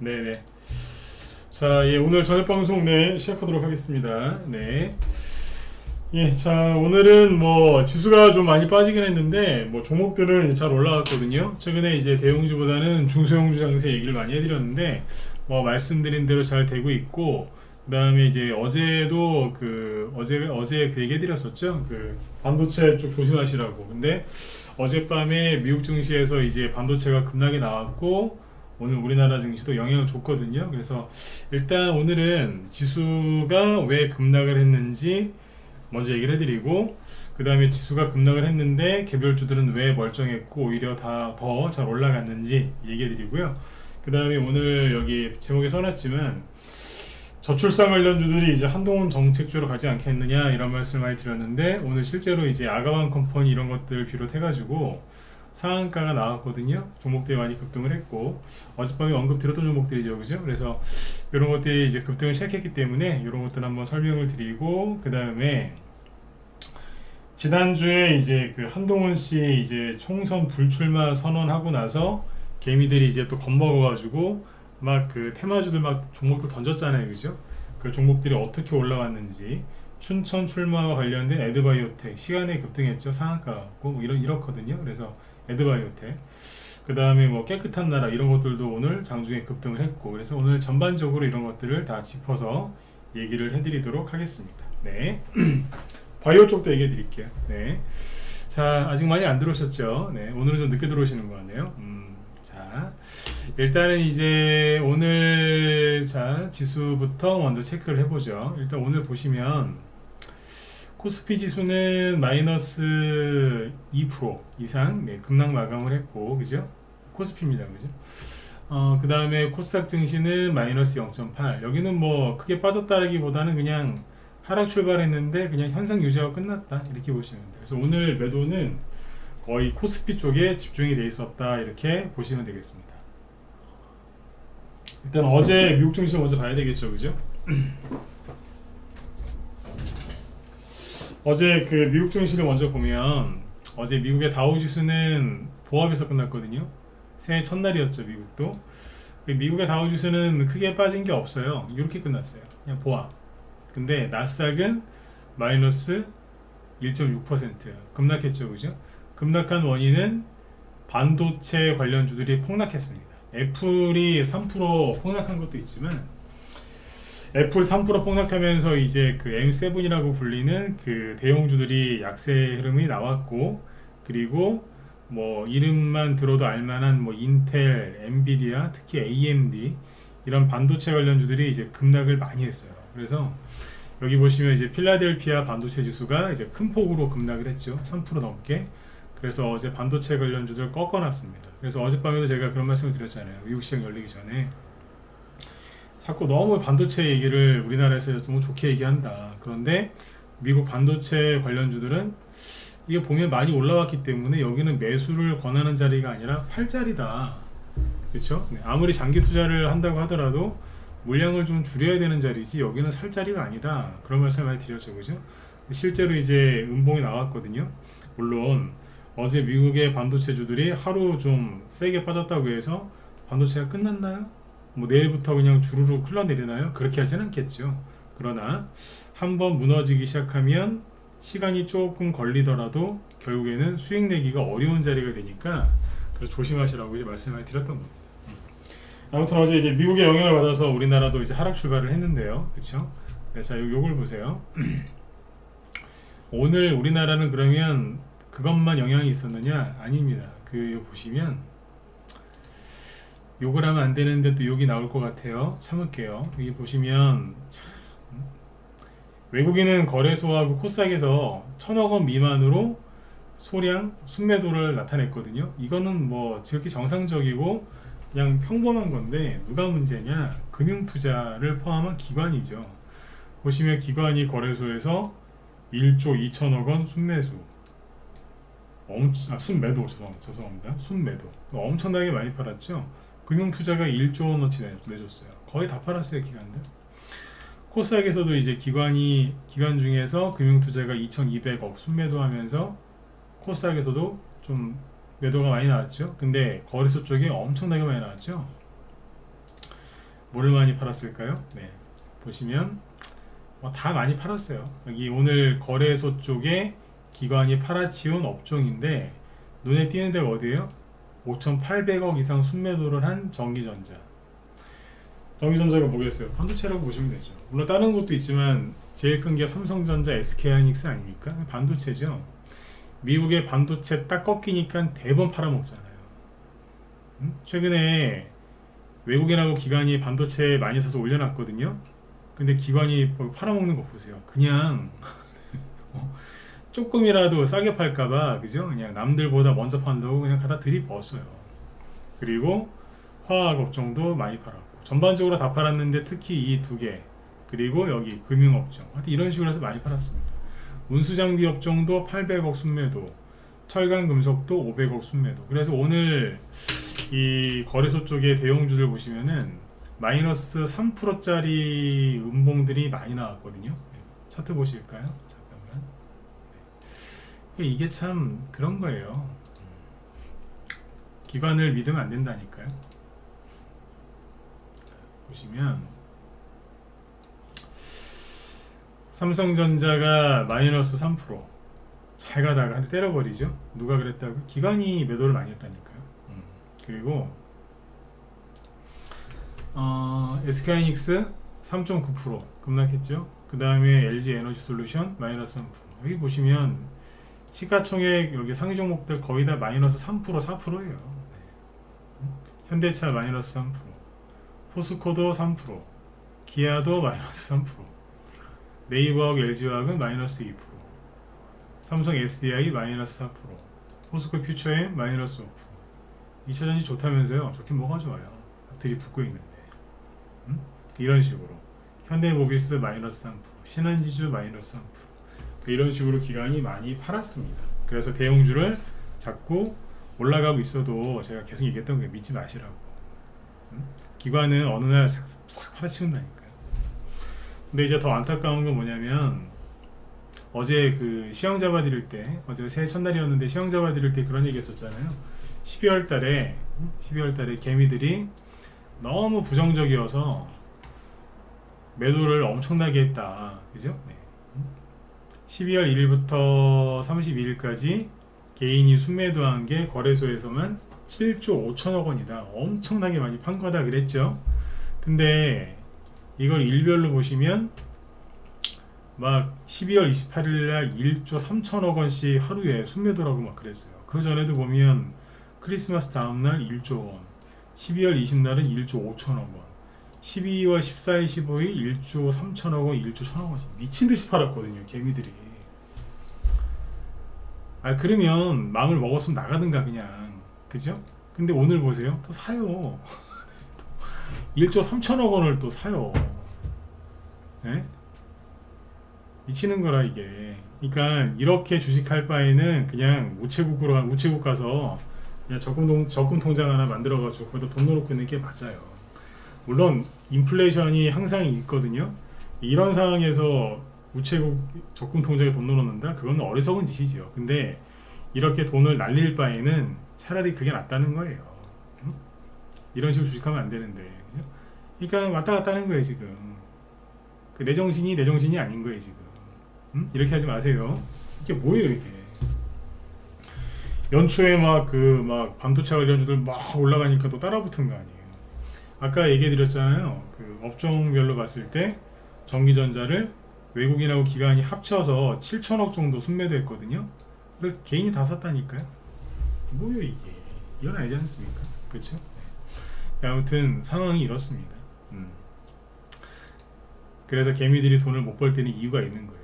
네네. 자, 예, 오늘 저녁 방송 네 시작하도록 하겠습니다. 네. 예, 자, 오늘은 뭐 지수가 좀 많이 빠지긴 했는데 뭐 종목들은 잘 올라왔거든요. 최근에 이제 대형주보다는 중소형주 장세 얘기를 많이 해드렸는데 뭐 말씀드린 대로 잘 되고 있고, 그 다음에 이제 어제도 어제 그 얘기 해드렸었죠. 그 반도체 쪽 조심하시라고. 근데 어젯밤에 미국 증시에서 이제 반도체가 급락이 나왔고 오늘 우리나라 증시도 영향을 줬거든요. 그래서 일단 오늘은 지수가 왜 급락을 했는지 먼저 얘기를 해드리고, 그 다음에 지수가 급락을 했는데 개별주들은 왜 멀쩡했고 오히려 다 더 잘 올라갔는지 얘기해드리고요. 그 다음에 오늘 여기 제목에 써놨지만 저출산 관련주들이 이제 한동훈 정책주로 가지 않겠느냐 이런 말씀을 많이 드렸는데, 오늘 실제로 이제 아가방 컴퍼니 이런 것들 비롯해가지고 상한가가 나왔거든요. 종목들이 많이 급등을 했고, 어젯밤에 언급드렸던 종목들이죠, 그죠? 그래서 이런 것들이 이제 급등을 시작했기 때문에 이런 것들 한번 설명을 드리고, 그 다음에 지난주에 이제 그 한동훈 씨 이제 총선 불출마 선언하고 나서 개미들이 이제 또 겁먹어가지고 막 그 테마주들 막 종목들 던졌잖아요, 그죠? 그 종목들이 어떻게 올라왔는지, 춘천 출마와 관련된 에드바이오텍 시간에 급등했죠. 상한가 갖고 뭐 이렇거든요. 그래서 에드바이오텍, 그 다음에 뭐 깨끗한 나라 이런 것들도 오늘 장중에 급등을 했고, 그래서 오늘 전반적으로 이런 것들을 다 짚어서 얘기를 해드리도록 하겠습니다. 네. 바이오 쪽도 얘기해 드릴게요. 네. 자, 아직 많이 안 들어오셨죠? 네. 오늘은 좀 늦게 들어오시는 것 같네요. 자, 일단은 이제 오늘 자 지수부터 먼저 체크를 해보죠. 일단 오늘 보시면 코스피 지수는 마이너스 2% 이상 급락 마감을 했고, 그죠? 코스피입니다, 그죠? 그 다음에 코스닥 증시는 마이너스 0.8. 여기는 뭐 크게 빠졌다라기보다는 그냥 하락 출발했는데 그냥 현상 유지하고 끝났다, 이렇게 보시면 돼요. 그래서 오늘 매도는 거의 코스피 쪽에 집중이 되어 있었다, 이렇게 보시면 되겠습니다. 일단 어제 미국 증시 먼저 봐야 되겠죠, 그죠? 어제 그 미국 증시를 먼저 보면, 어제 미국의 다우지수는 보합에서 끝났거든요. 새해 첫날이었죠, 미국도. 미국의 다우지수는 크게 빠진 게 없어요. 이렇게 끝났어요. 그냥 보합. 근데 나스닥은 마이너스 1.6% 급락했죠, 그죠? 급락한 원인은 반도체 관련주들이 폭락했습니다. 애플이 3% 폭락한 것도 있지만, 애플 3% 폭락하면서 이제 그 M7이라고 불리는 그 대형주들이 약세 흐름이 나왔고, 그리고 뭐 이름만 들어도 알만한 뭐 인텔, 엔비디아, 특히 AMD 이런 반도체 관련주들이 이제 급락을 많이 했어요. 그래서 여기 보시면 이제 필라델피아 반도체 지수가 이제 큰 폭으로 급락을 했죠. 3% 넘게. 그래서 어제 반도체 관련주들 꺾어놨습니다. 그래서 어젯밤에도 제가 그런 말씀을 드렸잖아요. 미국 시장 열리기 전에 자꾸 너무 반도체 얘기를 우리나라에서 너무 좋게 얘기한다. 그런데 미국 반도체 관련주들은 이게 보면 많이 올라왔기 때문에 여기는 매수를 권하는 자리가 아니라 팔 자리다, 그렇죠? 아무리 장기 투자를 한다고 하더라도 물량을 좀 줄여야 되는 자리지 여기는 살 자리가 아니다, 그런 말씀 많이 드렸죠, 그죠? 실제로 이제 음봉이 나왔거든요. 물론 어제 미국의 반도체주들이 하루 좀 세게 빠졌다고 해서 반도체가 끝났나요? 뭐 내일부터 그냥 주르륵 흘러내리나요? 그렇게 하진 않겠죠. 그러나 한번 무너지기 시작하면 시간이 조금 걸리더라도 결국에는 수익 내기가 어려운 자리가 되니까, 그래서 조심하시라고 이제 말씀을 드렸던 겁니다. 아무튼 어제 이제 미국의 영향을 받아서 우리나라도 이제 하락 출발을 했는데요, 그렇죠? 네, 자, 요걸 보세요. 오늘 우리나라는 그러면 그것만 영향이 있었느냐? 아닙니다. 그 보시면 욕을 하면 안 되는데 또 욕이 나올 것 같아요. 참을게요. 여기 보시면 외국인은 거래소하고 코스닥에서 1000억원 미만으로 소량 순매도를 나타냈거든요. 이거는 뭐 지극히 정상적이고 그냥 평범한 건데, 누가 문제냐? 금융투자를 포함한 기관이죠. 보시면 기관이 거래소에서 1조 2천억원 순매수, 순매도, 죄송합니다. 순매도 엄청나게 많이 팔았죠. 금융투자가 1조 원어치 내줬어요. 거의 다 팔았어요, 기관들. 코스닥에서도 이제 기관 중에서 금융투자가 2200억 순매도하면서 코스닥에서도 좀 매도가 많이 나왔죠. 근데 거래소 쪽에 엄청나게 많이 나왔죠. 뭐를 많이 팔았을까요? 네, 보시면 다 많이 팔았어요. 여기 오늘 거래소 쪽에 기관이 팔아치운 업종인데 눈에 띄는 데가 어디예요? 5,800억 이상 순매도를 한 전기전자. 전기전자가 뭐겠어요? 반도체라고 보시면 되죠. 물론 다른 것도 있지만 제일 큰 게 삼성전자, SK하이닉스 아닙니까? 반도체죠. 미국의 반도체 딱 꺾이니까 대번 팔아먹잖아요. 최근에 외국인하고 기관이 반도체 많이 사서 올려놨거든요. 근데 기관이 팔아먹는 거 보세요. 그냥 조금이라도 싸게 팔까봐, 그죠? 그냥 남들보다 먼저 판다고 그냥 갖다 들이부었어요. 그리고 화학 업종도 많이 팔았고 전반적으로 다 팔았는데 특히 이 두 개, 그리고 여기 금융업종, 하여튼 이런 식으로 해서 많이 팔았습니다. 운수장비 업종도 800억 순매도, 철강금속도 500억 순매도. 그래서 오늘 이 거래소 쪽의 대형주들 보시면은 마이너스 3%짜리 음봉들이 많이 나왔거든요. 차트 보실까요? 잠깐만. 이게 참 그런 거예요. 기관을 믿으면 안 된다니까요. 보시면 삼성전자가 마이너스 3%, 잘 가다가 한 대 때려버리죠. 누가 그랬다고? 기관이 매도를 많이 했다니까요. 그리고 SK하이닉스 3.9% 급락했죠. 그 다음에 LG에너지솔루션 마이너스 3%. 여기 보시면 시가총액 여기 상위 종목들 거의 다 마이너스 3%, 4%예요. 현대차 마이너스 3%, 포스코도 3%, 기아도 마이너스 3%, 네이버하고 LG화학은 마이너스 2%, 삼성 SDI 마이너스 4%, 포스코 퓨처엠 마이너스 5%. 2차전지 좋다면서요? 좋긴 뭐가 좋아요? 들이붙고 있는데. 이런 식으로 현대모비스 마이너스 3%, 신한지주 마이너스 3%, 이런 식으로 기관이 많이 팔았습니다. 그래서 대형주를 자꾸 올라가고 있어도 제가 계속 얘기했던 게 믿지 마시라고. 기관은 어느 날 싹 팔아치운다니까요. 근데 이제 더 안타까운 건 뭐냐면 어제 그 시황 잡아드릴 때, 어제 새해 첫날이었는데 시황 잡아드릴 때 그런 얘기 했었잖아요. 12월 달에 개미들이 너무 부정적이어서 매도를 엄청나게 했다. 그죠? 네. 12월 1일부터 31일까지 개인이 순매도한 게 거래소에서만 7조 5천억 원이다. 엄청나게 많이 판 거다 그랬죠. 근데 이걸 일별로 보시면 막 12월 28일날 1조 3천억 원씩 하루에 순매도라고 막 그랬어요. 그 전에도 보면 크리스마스 다음날 1조 원, 12월 20날은 1조 5천억 원, 12월 14일 15일 1조 3천억 원, 1조 1천억 원씩 미친듯이 팔았거든요. 개미들이. 그러면 마음을 먹었으면 나가든가 그냥, 그죠? 근데 오늘 보세요. 또 사요. 1조 3천억 원을 또 사요. 네? 미치는 거라 이게. 그러니까 이렇게 주식할 바에는 그냥 우체국 가서 그냥 적금 통장 하나 만들어가지고 거기다 돈 넣어놓고 있는 게 맞아요. 물론 인플레이션이 항상 있거든요. 이런 상황에서 우체국 적금 통장에 돈 넣어놓는다? 그건 어리석은 짓이죠. 근데 이렇게 돈을 날릴 바에는 차라리 그게 낫다는 거예요. 이런 식으로 주식하면 안 되는데, 그죠? 그러니까 왔다 갔다 하는 거예요 지금. 내 정신이 내 정신이 아닌 거예요 지금. 이렇게 하지 마세요. 이게 뭐예요 이게? 연초에 막 반도체 관련주들 막 올라가니까 또 따라붙은 거 아니에요. 아까 얘기해 드렸잖아요. 그 업종별로 봤을 때 전기전자를 외국인하고 기관이 합쳐서 7천억 정도 순매도했거든요. 그걸 개인이 다 샀다니까요. 뭐예요 이게? 이건 아니지 않습니까? 그렇죠? 네. 아무튼 상황이 이렇습니다. 그래서 개미들이 돈을 못 벌 때는 이유가 있는 거예요.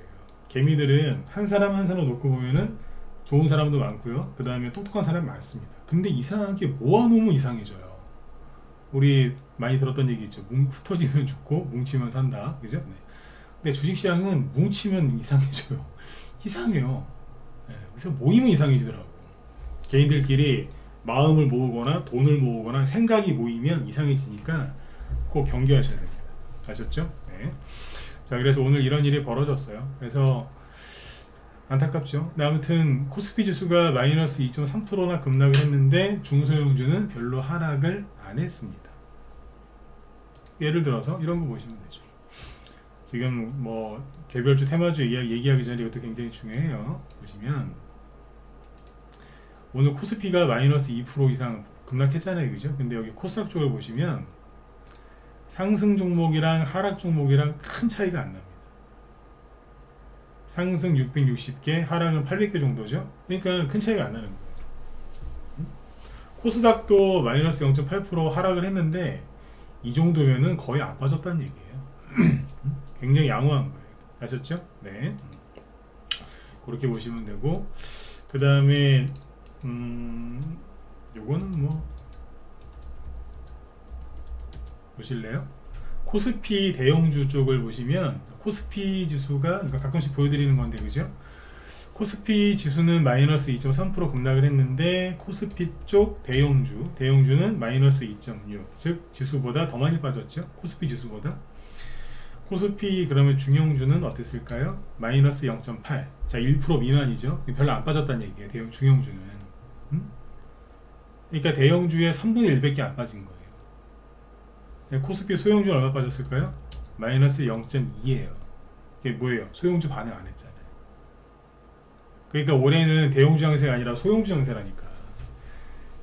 개미들은 한 사람 한 사람 놓고 보면은 좋은 사람도 많고요. 그 다음에 똑똑한 사람이 많습니다. 근데 이상하게 모아놓으면 이상해져요. 우리 많이 들었던 얘기 있죠. 흩어지면 죽고 뭉치면 산다. 그죠? 네. 근데 주식시장은 뭉치면 이상해져요. 이상해요. 네. 그래서 모이면 이상해지더라고. 개인들끼리 마음을 모으거나 돈을 모으거나 생각이 모이면 이상해지니까 꼭 경계하셔야 됩니다. 아셨죠? 네. 자, 그래서 오늘 이런 일이 벌어졌어요. 그래서 안타깝죠. 근데 아무튼 코스피 지수가 마이너스 2.3%나 급락을 했는데 중소형주는 별로 하락을 안 했습니다. 예를 들어서 이런 거 보시면 되죠. 지금 뭐 개별주 테마주 얘기하기 전에 이것도 굉장히 중요해요. 보시면 오늘 코스피가 마이너스 2% 이상 급락했잖아요, 그죠? 근데 여기 코스닥 쪽을 보시면 상승 종목이랑 하락 종목이랑 큰 차이가 안 납니다. 상승 660개, 하락은 800개 정도죠. 그러니까 큰 차이가 안 나는 거예요. 코스닥도 마이너스 0.8% 하락을 했는데 이 정도면은 거의 안 빠졌다는 얘기예요. 굉장히 양호한 거예요. 아셨죠? 네. 그렇게 보시면 되고, 그 다음에 요거는 뭐 보실래요? 코스피 대형주 쪽을 보시면 코스피 지수가, 그러니까 가끔씩 보여드리는 건데, 그죠? 코스피 지수는 마이너스 2.3% 급락을 했는데 코스피 쪽 대형주는 마이너스 2.6, 즉 지수보다 더 많이 빠졌죠. 코스피 지수보다. 코스피 그러면 중형주는 어땠을까요? 마이너스 0.8. 자, 1% 미만이죠. 별로 안 빠졌다는 얘기예요. 중형주는. 그러니까 대형주의 3분의 1밖에 안 빠진 거예요. 코스피 소형주는 얼마 빠졌을까요? 마이너스 0.2예요. 이게 뭐예요? 소형주 반응 안 했잖아요. 그러니까 올해는 대형주 양세가 아니라 소형주 양세라니까.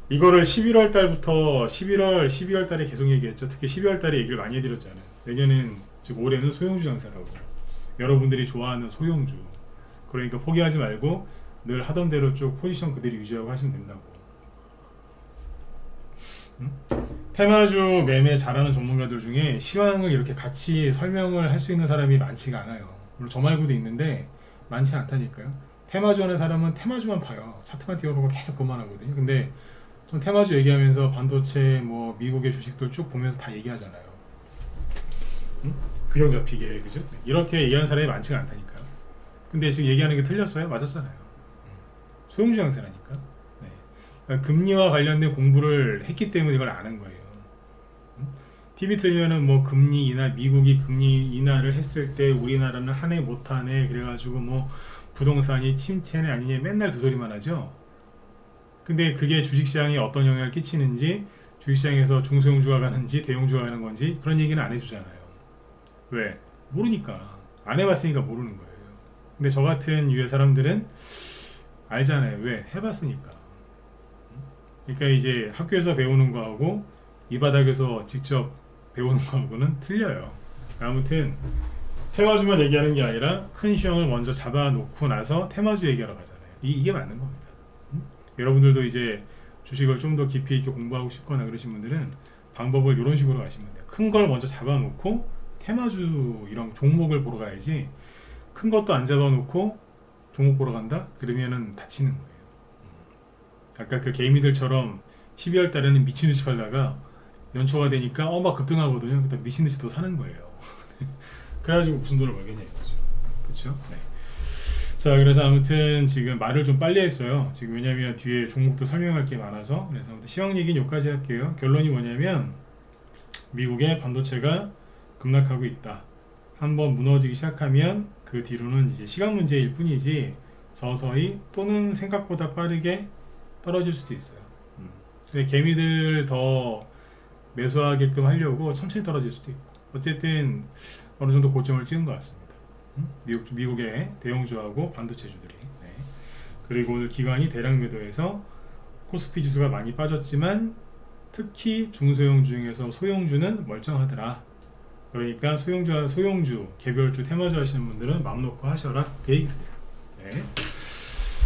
이거를 11월 달부터 12월 달에 계속 얘기했죠. 특히 12월 달에 얘기를 많이 해드렸잖아요. 내년은, 즉 올해는 소형주 양세라고. 여러분들이 좋아하는 소형주. 그러니까 포기하지 말고 늘 하던 대로 쭉 포지션 그대로 유지하고 하시면 된다고. 테마주 매매 잘하는 전문가들 중에 시황을 이렇게 같이 설명을 할 수 있는 사람이 많지가 않아요. 물론 저 말고도 있는데 많지 않다니까요. 테마주 하는 사람은 테마주만 봐요. 차트만 띄워놓고 계속 그만 하거든요. 근데 전 테마주 얘기하면서 반도체, 뭐 미국의 주식들 쭉 보면서 다 얘기하잖아요. 균형 잡히게, 그죠? 이렇게 얘기하는 사람이 많지가 않다니까요. 근데 지금 얘기하는 게 틀렸어요? 맞았잖아요. 소형주 양세라니까. 네. 그러니까 금리와 관련된 공부를 했기 때문에 이걸 아는 거예요. TV 틀면은 뭐 금리 인하, 미국이 금리 인하를 했을 때 우리나라는 한 해 못하네, 그래가지고 뭐 부동산이 침체네 아니냐 맨날 그 소리만 하죠. 근데 그게 주식시장에 어떤 영향을 끼치는지, 주식시장에서 중소형주가 가는지 대형주가 가는 건지 그런 얘기는 안 해주잖아요. 왜? 모르니까. 안 해봤으니까 모르는 거예요. 근데 저 같은 유의 사람들은 알잖아요. 왜? 해봤으니까. 그러니까 이제 학교에서 배우는 거하고 이 바닥에서 직접 배우는 거하고는 틀려요. 아무튼 테마주만 얘기하는 게 아니라 큰 시황을 먼저 잡아놓고 나서 테마주 얘기하러 가잖아요. 이게 맞는 겁니다. 여러분들도 이제 주식을 좀 더 깊이 있게 공부하고 싶거나 그러신 분들은 방법을 이런 식으로 가시면 돼요. 큰 걸 먼저 잡아놓고 테마주 이런 종목을 보러 가야지, 큰 것도 안 잡아놓고 종목 보러 간다? 그러면은 다치는 거예요. 아까 그 개미들처럼 12월 달에는 미친듯이 팔다가 연초가 되니까 막 급등하거든요. 그때 미친듯이 또 사는 거예요. 그래가지고 무슨 돈을 벌겠냐 이거죠. 그쵸? 네. 자, 그래서 아무튼 지금 말을 좀 빨리 했어요. 지금 왜냐면 뒤에 종목도 설명할 게 많아서. 그래서 시황 얘기는 여기까지 할게요. 결론이 뭐냐면 미국의 반도체가 급락하고 있다. 한번 무너지기 시작하면 그 뒤로는 이제 시간 문제일 뿐이지 서서히 또는 생각보다 빠르게 떨어질 수도 있어요. 그래서 개미들 더 매수하게끔 하려고 천천히 떨어질 수도 있고, 어쨌든 어느 정도 고점을 찍은 것 같습니다. 미국의 대형주하고 반도체주들이. 네. 그리고 오늘 기관이 대량 매도해서 코스피 지수가 많이 빠졌지만 특히 중소형주 중에서 소형주는 멀쩡하더라. 그러니까 소형주, 개별주, 테마주 하시는 분들은 마음 놓고 하셔라, 그 얘기입니다. 네.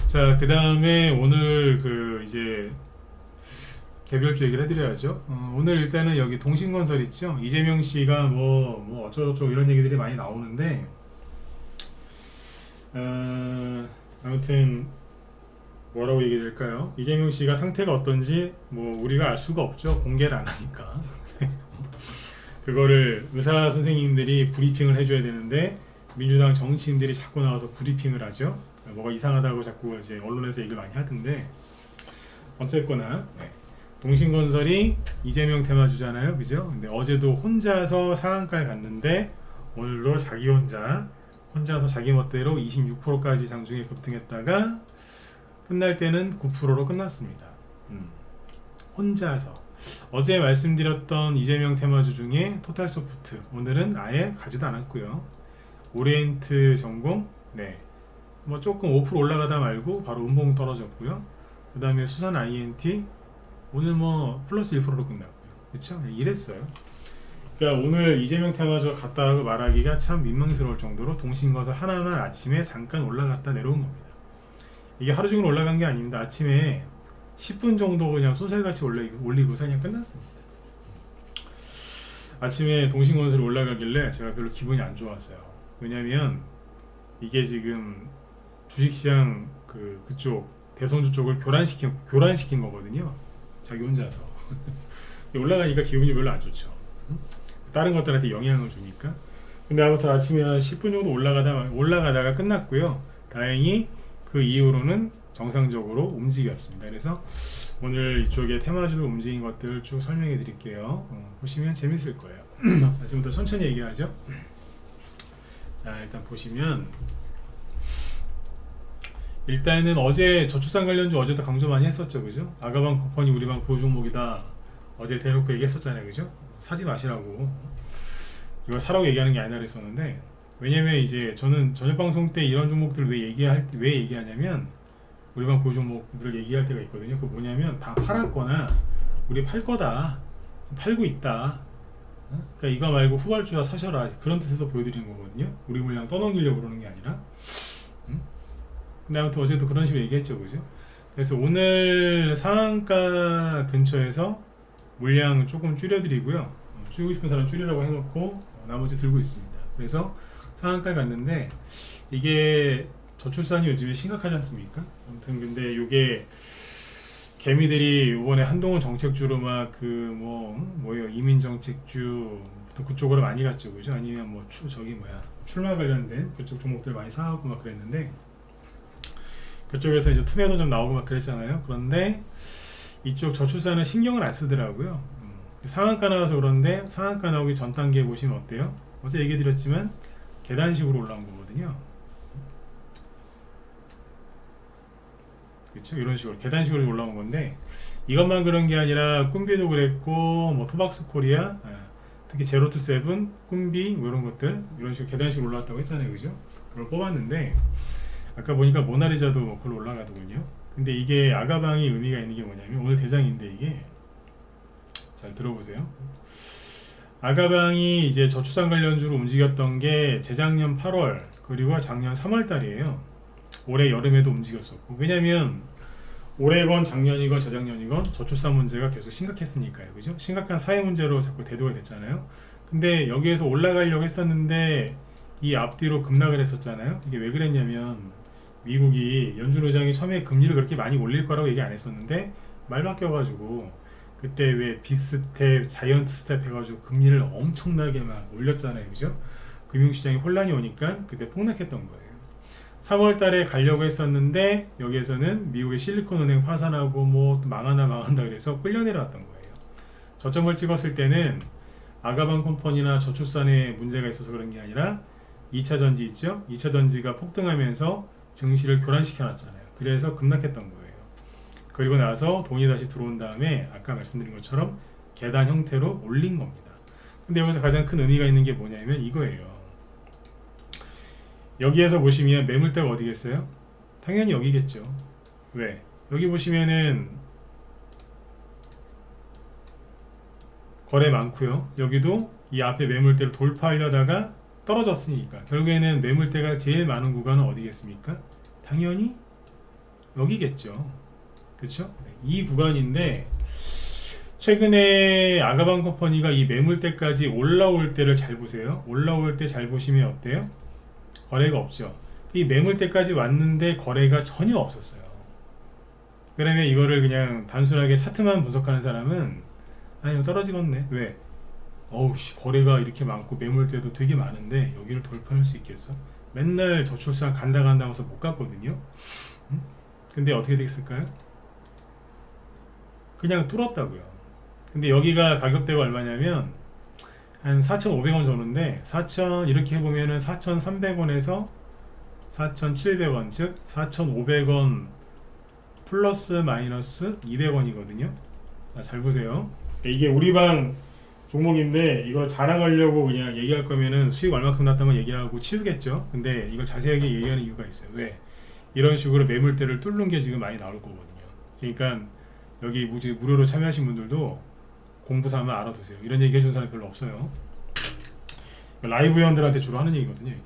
자, 그 다음에 오늘 그 이제 개별주 얘기를 해드려야죠. 오늘 일단은 여기 동신건설 있죠. 이재명 씨가 뭐 어쩌고저쩌고 이런 얘기들이 많이 나오는데, 아무튼 뭐라고 얘기될까요? 이재명 씨가 상태가 어떤지 뭐 우리가 알 수가 없죠. 공개를 안 하니까. 그거를 의사 선생님들이 브리핑을 해줘야 되는데 민주당 정치인들이 자꾸 나와서 브리핑을 하죠. 뭐가 이상하다고 자꾸 이제 언론에서 얘기를 많이 하던데, 어쨌거나 네. 동신건설이 이재명 테마주잖아요, 그죠? 근데 어제도 혼자서 상한가를 갔는데 오늘도 자기 혼자서 자기 멋대로 26%까지 장중에 급등했다가 끝날 때는 9%로 끝났습니다. 혼자서. 어제 말씀드렸던 이재명 테마주 중에 토탈소프트 오늘은 아예 가지도 않았고요. 오리엔트 전공 네, 뭐 조금 5% 올라가다 말고 바로 음봉 떨어졌고요. 그 다음에 수산 INT 오늘 뭐 플러스 1%로 끝났고요. 그쵸? 이랬어요. 그러니까 오늘 이재명 테마주가 갔다라고 말하기가 참 민망스러울 정도로 동신거사 하나만 아침에 잠깐 올라갔다 내려온 겁니다. 이게 하루 종일 올라간 게 아닙니다. 아침에 10분 정도 그냥 쏜살같이 올리고서 그냥 끝났습니다. 아침에 동신건설이 올라가길래 제가 별로 기분이 안 좋았어요. 왜냐면 이게 지금 주식시장 그쪽 대선주 쪽을 교란시킨 거거든요. 자기 혼자서. 올라가니까 기분이 별로 안 좋죠. 다른 것들한테 영향을 주니까. 근데 아무튼 아침에 한 10분 정도 올라가다가 끝났고요. 다행히 그 이후로는 정상적으로 움직였습니다. 그래서 오늘 이쪽에 테마주로 움직인 것들을 쭉 설명해 드릴게요. 보시면 재밌을 거예요. 자, 지금부터 천천히 얘기하죠. 자, 일단 보시면 일단은 어제 저출산 관련주 어제도 강조 많이 했었죠. 그죠? 아가방 컴퍼니 우리 방 보유 종목이다. 어제 대놓고 얘기했었잖아요. 그죠? 사지 마시라고. 이거 사라고 얘기하는 게 아니라 그랬었는데, 왜냐면 이제 저는 저녁 방송 때 이런 종목들을 왜 얘기하냐면 우리 방 보유 종목들 얘기할 때가 있거든요. 그거 뭐냐면 다 팔았거나 우리 팔 거다, 팔고 있다, 그러니까 이거 말고 후발주와 사셔라, 그런 뜻에서 보여드리는 거거든요. 우리 물량 떠넘기려고 그러는 게 아니라. 근데 아무튼 어제도 그런 식으로 얘기했죠. 그죠? 그래서 오늘 상한가 근처에서 물량 조금 줄여드리고요. 줄이고 싶은 사람 줄이라고 해놓고 나머지 들고 있습니다. 그래서 상한가를 갔는데 이게 저출산이 요즘에 심각하지 않습니까? 아무튼 근데 요게 개미들이 요번에 한동훈 정책주로 막 뭐예요, 이민 정책주 그쪽으로 많이 갔죠. 그죠? 아니면 뭐 출마 관련된 그쪽 종목들 많이 사고 막 그랬는데, 그쪽에서 이제 투매도 좀 나오고 막 그랬잖아요. 그런데 이쪽 저출산은 신경을 안 쓰더라고요. 상한가 나와서 그런데 상한가 나오기 전 단계에 보시면 어때요? 어제 얘기 드렸지만 계단식으로 올라온 거거든요. 그렇죠? 이런 식으로 계단식으로 올라온 건데, 이것만 그런 게 아니라 꿈비도 그랬고 뭐 토박스 코리아, 특히 제로투세븐, 꿈비 뭐 이런 것들 이런 식으로 계단식으로 올라왔다고 했잖아요. 그죠? 그걸 뽑았는데 아까 보니까 모나리자도 그걸로 올라가더군요. 근데 이게 아가방이 의미가 있는 게 뭐냐면 오늘 대장인데, 이게 잘 들어보세요. 아가방이 이제 저출산 관련주로 움직였던 게 재작년 8월 그리고 작년 3월 달이에요. 올해 여름에도 움직였었고, 왜냐면 올해건 작년이건 재작년이건 저출산 문제가 계속 심각했으니까요. 그죠? 심각한 사회 문제로 자꾸 대두가 됐잖아요. 근데 여기에서 올라가려고 했었는데 이 앞뒤로 급락을 했었잖아요. 이게 왜 그랬냐면 미국이 연준 의장이 처음에 금리를 그렇게 많이 올릴 거라고 얘기 안 했었는데 말 바뀌어가지고 그때 왜 빅스텝, 자이언트 스텝 해가지고 금리를 엄청나게 막 올렸잖아요. 그죠? 금융시장에 혼란이 오니까 그때 폭락했던 거예요. 3월 달에 가려고 했었는데 여기에서는 미국의 실리콘은행 파산하고 뭐 망한다 그래서 끌려 내려왔던 거예요. 저점을 찍었을 때는 아가방 컴퍼니나 저출산에 문제가 있어서 그런 게 아니라 2차전지 있죠? 2차전지가 폭등하면서 증시를 교란시켜 놨잖아요. 그래서 급락했던 거예요. 그리고 나서 돈이 다시 들어온 다음에 아까 말씀드린 것처럼 계단 형태로 올린 겁니다. 근데 여기서 가장 큰 의미가 있는 게 뭐냐면 이거예요. 여기에서 보시면 매물대가 어디겠어요? 당연히 여기겠죠. 왜? 여기 보시면은 거래 많고요. 여기도 이 앞에 매물대를 돌파하려다가 떨어졌으니까 결국에는 매물대가 제일 많은 구간은 어디겠습니까? 당연히 여기겠죠. 그쵸? 이 구간인데 최근에 아가방 컴퍼니가 이 매물대까지 올라올 때를 잘 보세요. 올라올 때 잘 보시면 어때요? 거래가 없죠. 이 매물대까지 왔는데 거래가 전혀 없었어요. 그러면 이거를 그냥 단순하게 차트만 분석하는 사람은 아니 떨어지겠네. 왜? 어우씨, 거래가 이렇게 많고 매물대도 되게 많은데 여기를 돌파할 수 있겠어? 맨날 저출산 간다 하면서 못 갔거든요. 근데 어떻게 됐을까요? 그냥 뚫었다고요. 근데 여기가 가격대가 얼마냐면 한 4,500원 정도인데 이렇게 해보면은 4,300원에서 4,700원, 즉 4,500원 플러스 마이너스 200원이거든요. 자, 잘 보세요. 이게 우리 방 종목인데 이거 자랑하려고 그냥 얘기할 거면은 수익 얼마큼 났다만 얘기하고 치우겠죠. 근데 이걸 자세하게 얘기하는 이유가 있어요. 왜? 이런 식으로 매물대를 뚫는 게 지금 많이 나올 거거든요. 그러니까 여기 무료로 참여하신 분들도 공부 삼아 알아두세요. 이런 얘기 해준 사람 별로 없어요. 라이브 회원들한테 주로 하는 얘기거든요. 이게.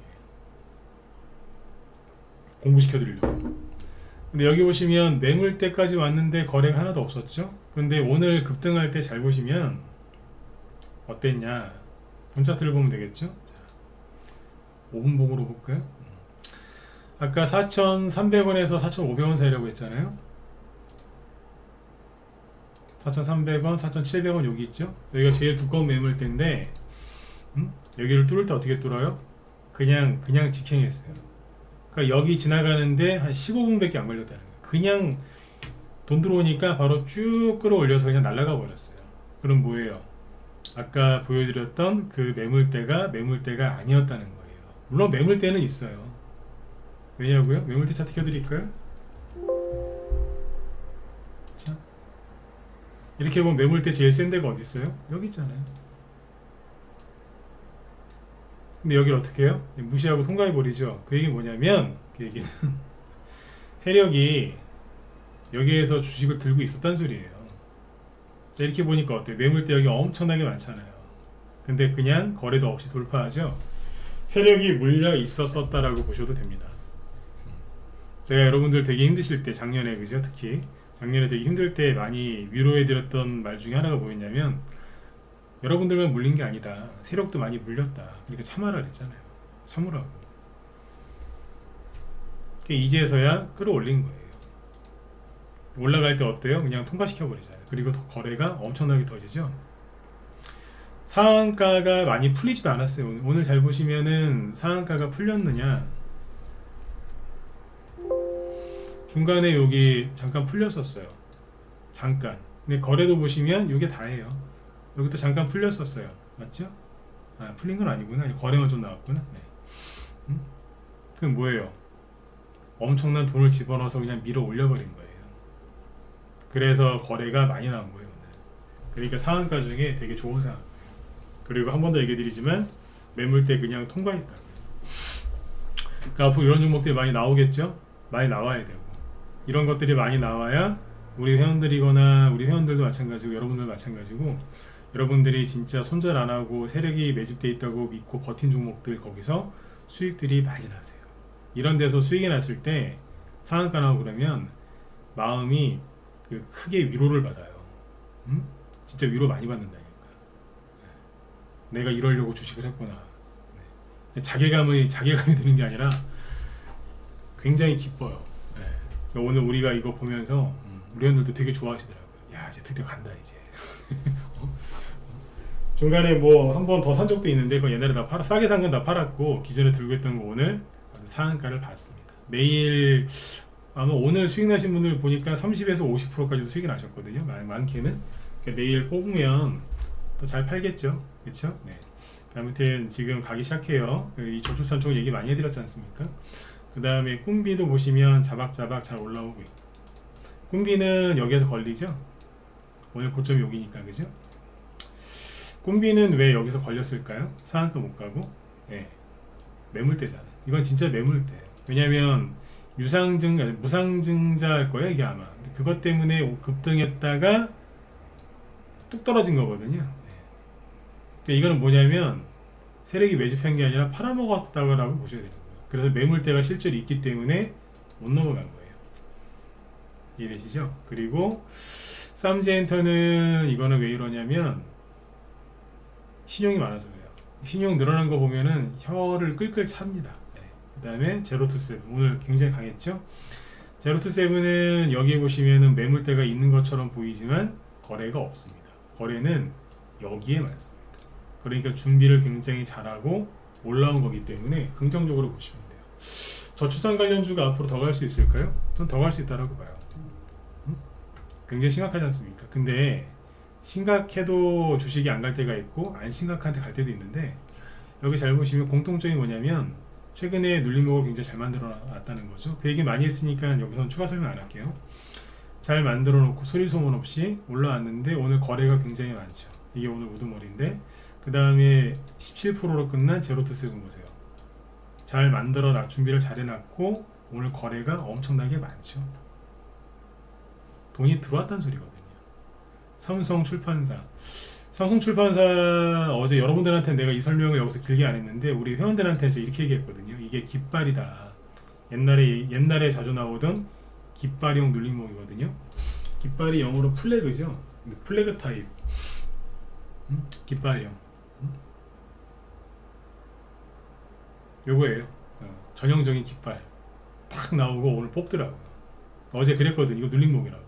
공부시켜드리려고. 근데 여기 보시면 매물대까지 왔는데 거래가 하나도 없었죠. 근데 오늘 급등할 때 잘 보시면 어땠냐, 분차트를 보면 되겠죠. 자, 5분 봉으로 볼까요? 아까 4,300원에서 4,500원 사이라고 했잖아요. 4,300원, 4,700원 여기 있죠. 여기가 제일 두꺼운 매물대인데 여기를 뚫을 때 어떻게 뚫어요? 그냥 직행했어요. 그러니까 여기 지나가는데 한 15분밖에 안 걸렸다는 거예요. 그냥 돈 들어오니까 바로 쭉 끌어올려서 그냥 날아가 버렸어요. 그럼 뭐예요? 아까 보여드렸던 그 매물대가 아니었다는 거예요. 물론 매물대는 있어요. 왜냐고요? 매물대 차트 켜드릴까요? 자, 이렇게 보면 매물대 제일 센 데가 어디 있어요? 여기 있잖아요. 근데 여기를 어떻게 해요? 무시하고 통과해버리죠. 그 얘기 뭐냐면, 그 얘기는 세력이 여기에서 주식을 들고 있었단 소리예요. 자, 이렇게 보니까 어때요? 매물대 여기 엄청나게 많잖아요. 근데 그냥 거래도 없이 돌파하죠. 세력이 물려 있었다라고 보셔도 됩니다. 제가 여러분들 되게 힘드실 때, 작년에, 그죠? 특히 작년에 되게 힘들 때 많이 위로해드렸던 말 중에 하나가 뭐였냐면, 여러분들만 물린 게 아니다. 세력도 많이 물렸다. 그러니까 참아라 그랬잖아요. 참으라고. 이제서야 끌어올린 거예요. 올라갈 때 어때요? 그냥 통과시켜버리잖아요. 그리고 거래가 엄청나게 터지죠. 상한가가 많이 풀리지도 않았어요. 오늘 잘 보시면은 상한가가 풀렸느냐, 중간에 여기 잠깐 풀렸었어요. 잠깐. 근데 거래도 보시면 이게 다예요. 여기도 잠깐 풀렸었어요. 맞죠? 아, 풀린 건 아니구나. 거래만 좀 나왔구나. 네. 그럼 뭐예요? 엄청난 돈을 집어넣어서 그냥 밀어 올려버린 거예요. 그래서 거래가 많이 나온 거예요. 오늘. 그러니까 상한가 중에 되게 좋은 상황. 그리고 한 번 더 얘기 드리지만 매물대 그냥 통과했다. 그러니까 앞으로 이런 종목들이 많이 나오겠죠? 많이 나와야 되고, 이런 것들이 많이 나와야 우리 회원들이거나 우리 회원들도 마찬가지고 여러분들 마찬가지고, 여러분들이 진짜 손절 안하고 세력이 매집돼 있다고 믿고 버틴 종목들, 거기서 수익들이 많이 나세요. 이런 데서 수익이 났을 때 상한가 나오고 그러면 마음이 크게 위로를 받아요. 진짜 위로 많이 받는다니까. 내가 이러려고 주식을 했구나. 자괴감이 드는 게 아니라 굉장히 기뻐요. 오늘 우리가 이거 보면서 우리 회원들도 되게 좋아하시더라고요. 야, 이제 드디어 간다 이제. 중간에 뭐 한 번 더 산 적도 있는데 그건 옛날에 다 싸게 산 건 다 팔았고, 기존에 들고 있던 거 오늘 상한가를 봤습니다. 매일 아마 오늘 수익 나신 분들 보니까 30에서 50%까지도 수익이 나셨거든요. 많게는. 그러니까 내일 뽑으면 또 잘 팔겠죠. 그렇죠? 네. 아무튼 지금 가기 시작해요. 이 저출산 쪽 얘기 많이 해드렸지 않습니까? 그 다음에 꿈비도 보시면 자박자박 잘 올라오고 있고, 꿈비는 여기에서 걸리죠. 오늘 고점이 여기니까, 그죠? 꿈비는 왜 여기서 걸렸을까요? 상한가 못 가고. 네. 매물대잖아. 이건 진짜 매물대. 왜냐면 무상증자일 거예요, 이게 아마. 그것 때문에 급등했다가 뚝 떨어진 거거든요. 네. 그러니까 이거는 뭐냐면 세력이 매집한 게 아니라 팔아먹었다고 보셔야 되는 거예요. 그래서 매물대가 실제로 있기 때문에 못 넘어간 거예요. 이해되시죠? 그리고 쌈지엔터는 이거는 왜 이러냐면 신용이 많아서 그래요. 신용 늘어난 거 보면은 혀를 끌끌 찹니다. 네. 그 다음에 제로투세븐 오늘 굉장히 강했죠. 제로투세븐은 여기 보시면은 매물대가 있는 것처럼 보이지만 거래가 없습니다. 거래는 여기에 많습니다. 그러니까 준비를 굉장히 잘하고 올라온 거기 때문에 긍정적으로 보시면 돼요. 저출산 관련주가 앞으로 더 갈 수 있을까요? 전 더 갈 수 있다고 봐요. 굉장히 심각하지 않습니까? 근데 심각해도 주식이 안 갈 때가 있고 안 심각한 데 갈 때도 있는데, 여기 잘 보시면 공통점이 뭐냐면 최근에 눌림목을 굉장히 잘 만들어 놨다는 거죠. 그 얘기 많이 했으니까 여기서는 추가 설명 안 할게요. 잘 만들어 놓고 소리 소문 없이 올라왔는데 오늘 거래가 굉장히 많죠. 이게 오늘 우두머리인데 그 다음에 17%로 끝난 제로투세븐 보세요. 잘 만들어 준비를 잘 해놨고 오늘 거래가 엄청나게 많죠. 돈이 들어왔다는 소리거든요. 삼성출판사 어제 여러분들한테 내가 이 설명을 여기서 길게 안 했는데 우리 회원들한테 이제 이렇게 얘기했거든요. 이게 깃발이다. 옛날에 자주 나오던 깃발용 눌림목이거든요. 깃발이 영어로 플래그죠. 플래그 타입. 깃발용. 요거예요. 전형적인 깃발. 딱 나오고 오늘 뽑더라고요. 어제 그랬거든. 이거 눌림목이라고.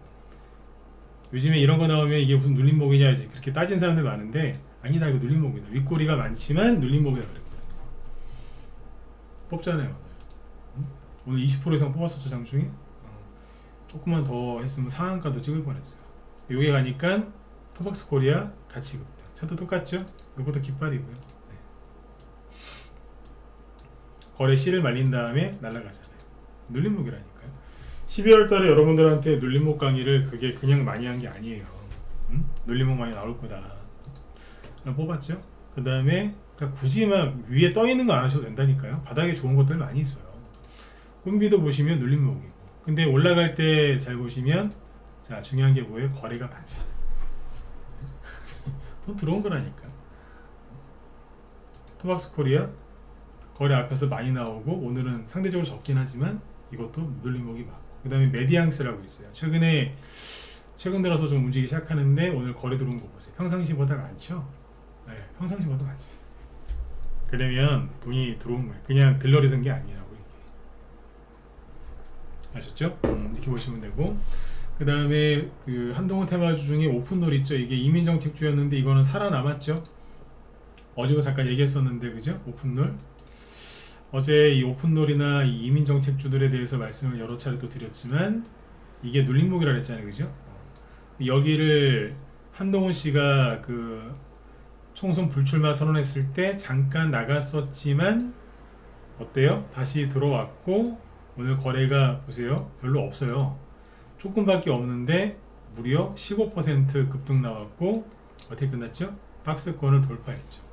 요즘에 이런 거 나오면 이게 무슨 눌림목이냐 이제 그렇게 따진 사람들 많은데 아니다 이거 눌림목이다. 윗꼬리가 많지만 눌림목이라고 그랬거든요. 뽑잖아요. 오늘 20% 이상 뽑았었죠. 장중에. 조금만 더 했으면 상한가도 찍을 뻔했어요. 여기 가니까 토박스 코리아 같이 급등. 차도 똑같죠? 이것도 깃발이고요. 네. 거래 C를 말린 다음에 날아가잖아요. 눌림목이라니까요. 12월 달에 여러분들한테 눌림목 강의를 그게 그냥 많이 한 게 아니에요. 눌림목 많이 나올 거다. 뽑았죠? 그 다음에 그러니까 굳이 막 위에 떠 있는 거 안 하셔도 된다니까요. 바닥에 좋은 것들 많이 있어요. 꿈비도 보시면 눌림목이고. 근데 올라갈 때 잘 보시면 자 중요한 게 뭐예요? 거래가 많아. 돈 들어온 거라니까. 토박스 코리아 거래 앞에서 많이 나오고 오늘은 상대적으로 적긴 하지만 이것도 눌림목이 맞고 그 다음에 메디앙스라고 있어요. 최근 들어서 좀 움직이기 시작하는데 오늘 거래 들어온 거 보세요. 평상시보다 많죠? 네, 평상시보다 많죠. 그러면 돈이 들어온 거예요. 그냥 들러리 쓴 게 아니라고 이게. 아셨죠? 이렇게 보시면 되고 그 다음에 그 한동훈 테마주 중에 오픈롤 있죠. 이게 이민정책주였는데 이거는 살아남았죠. 어제도 잠깐 얘기했었는데 그죠? 오픈롤 어제 이 오픈롤이나 이 이민정책주들에 대해서 말씀을 여러 차례 또 드렸지만 이게 눌림목이라 그랬잖아요. 그죠? 여기를 한동훈 씨가 그 총선 불출마 선언했을 때 잠깐 나갔었지만 어때요? 다시 들어왔고 오늘 거래가 보세요. 별로 없어요. 조금밖에 없는데 무려 15% 급등 나왔고 어떻게 끝났죠? 박스권을 돌파했죠.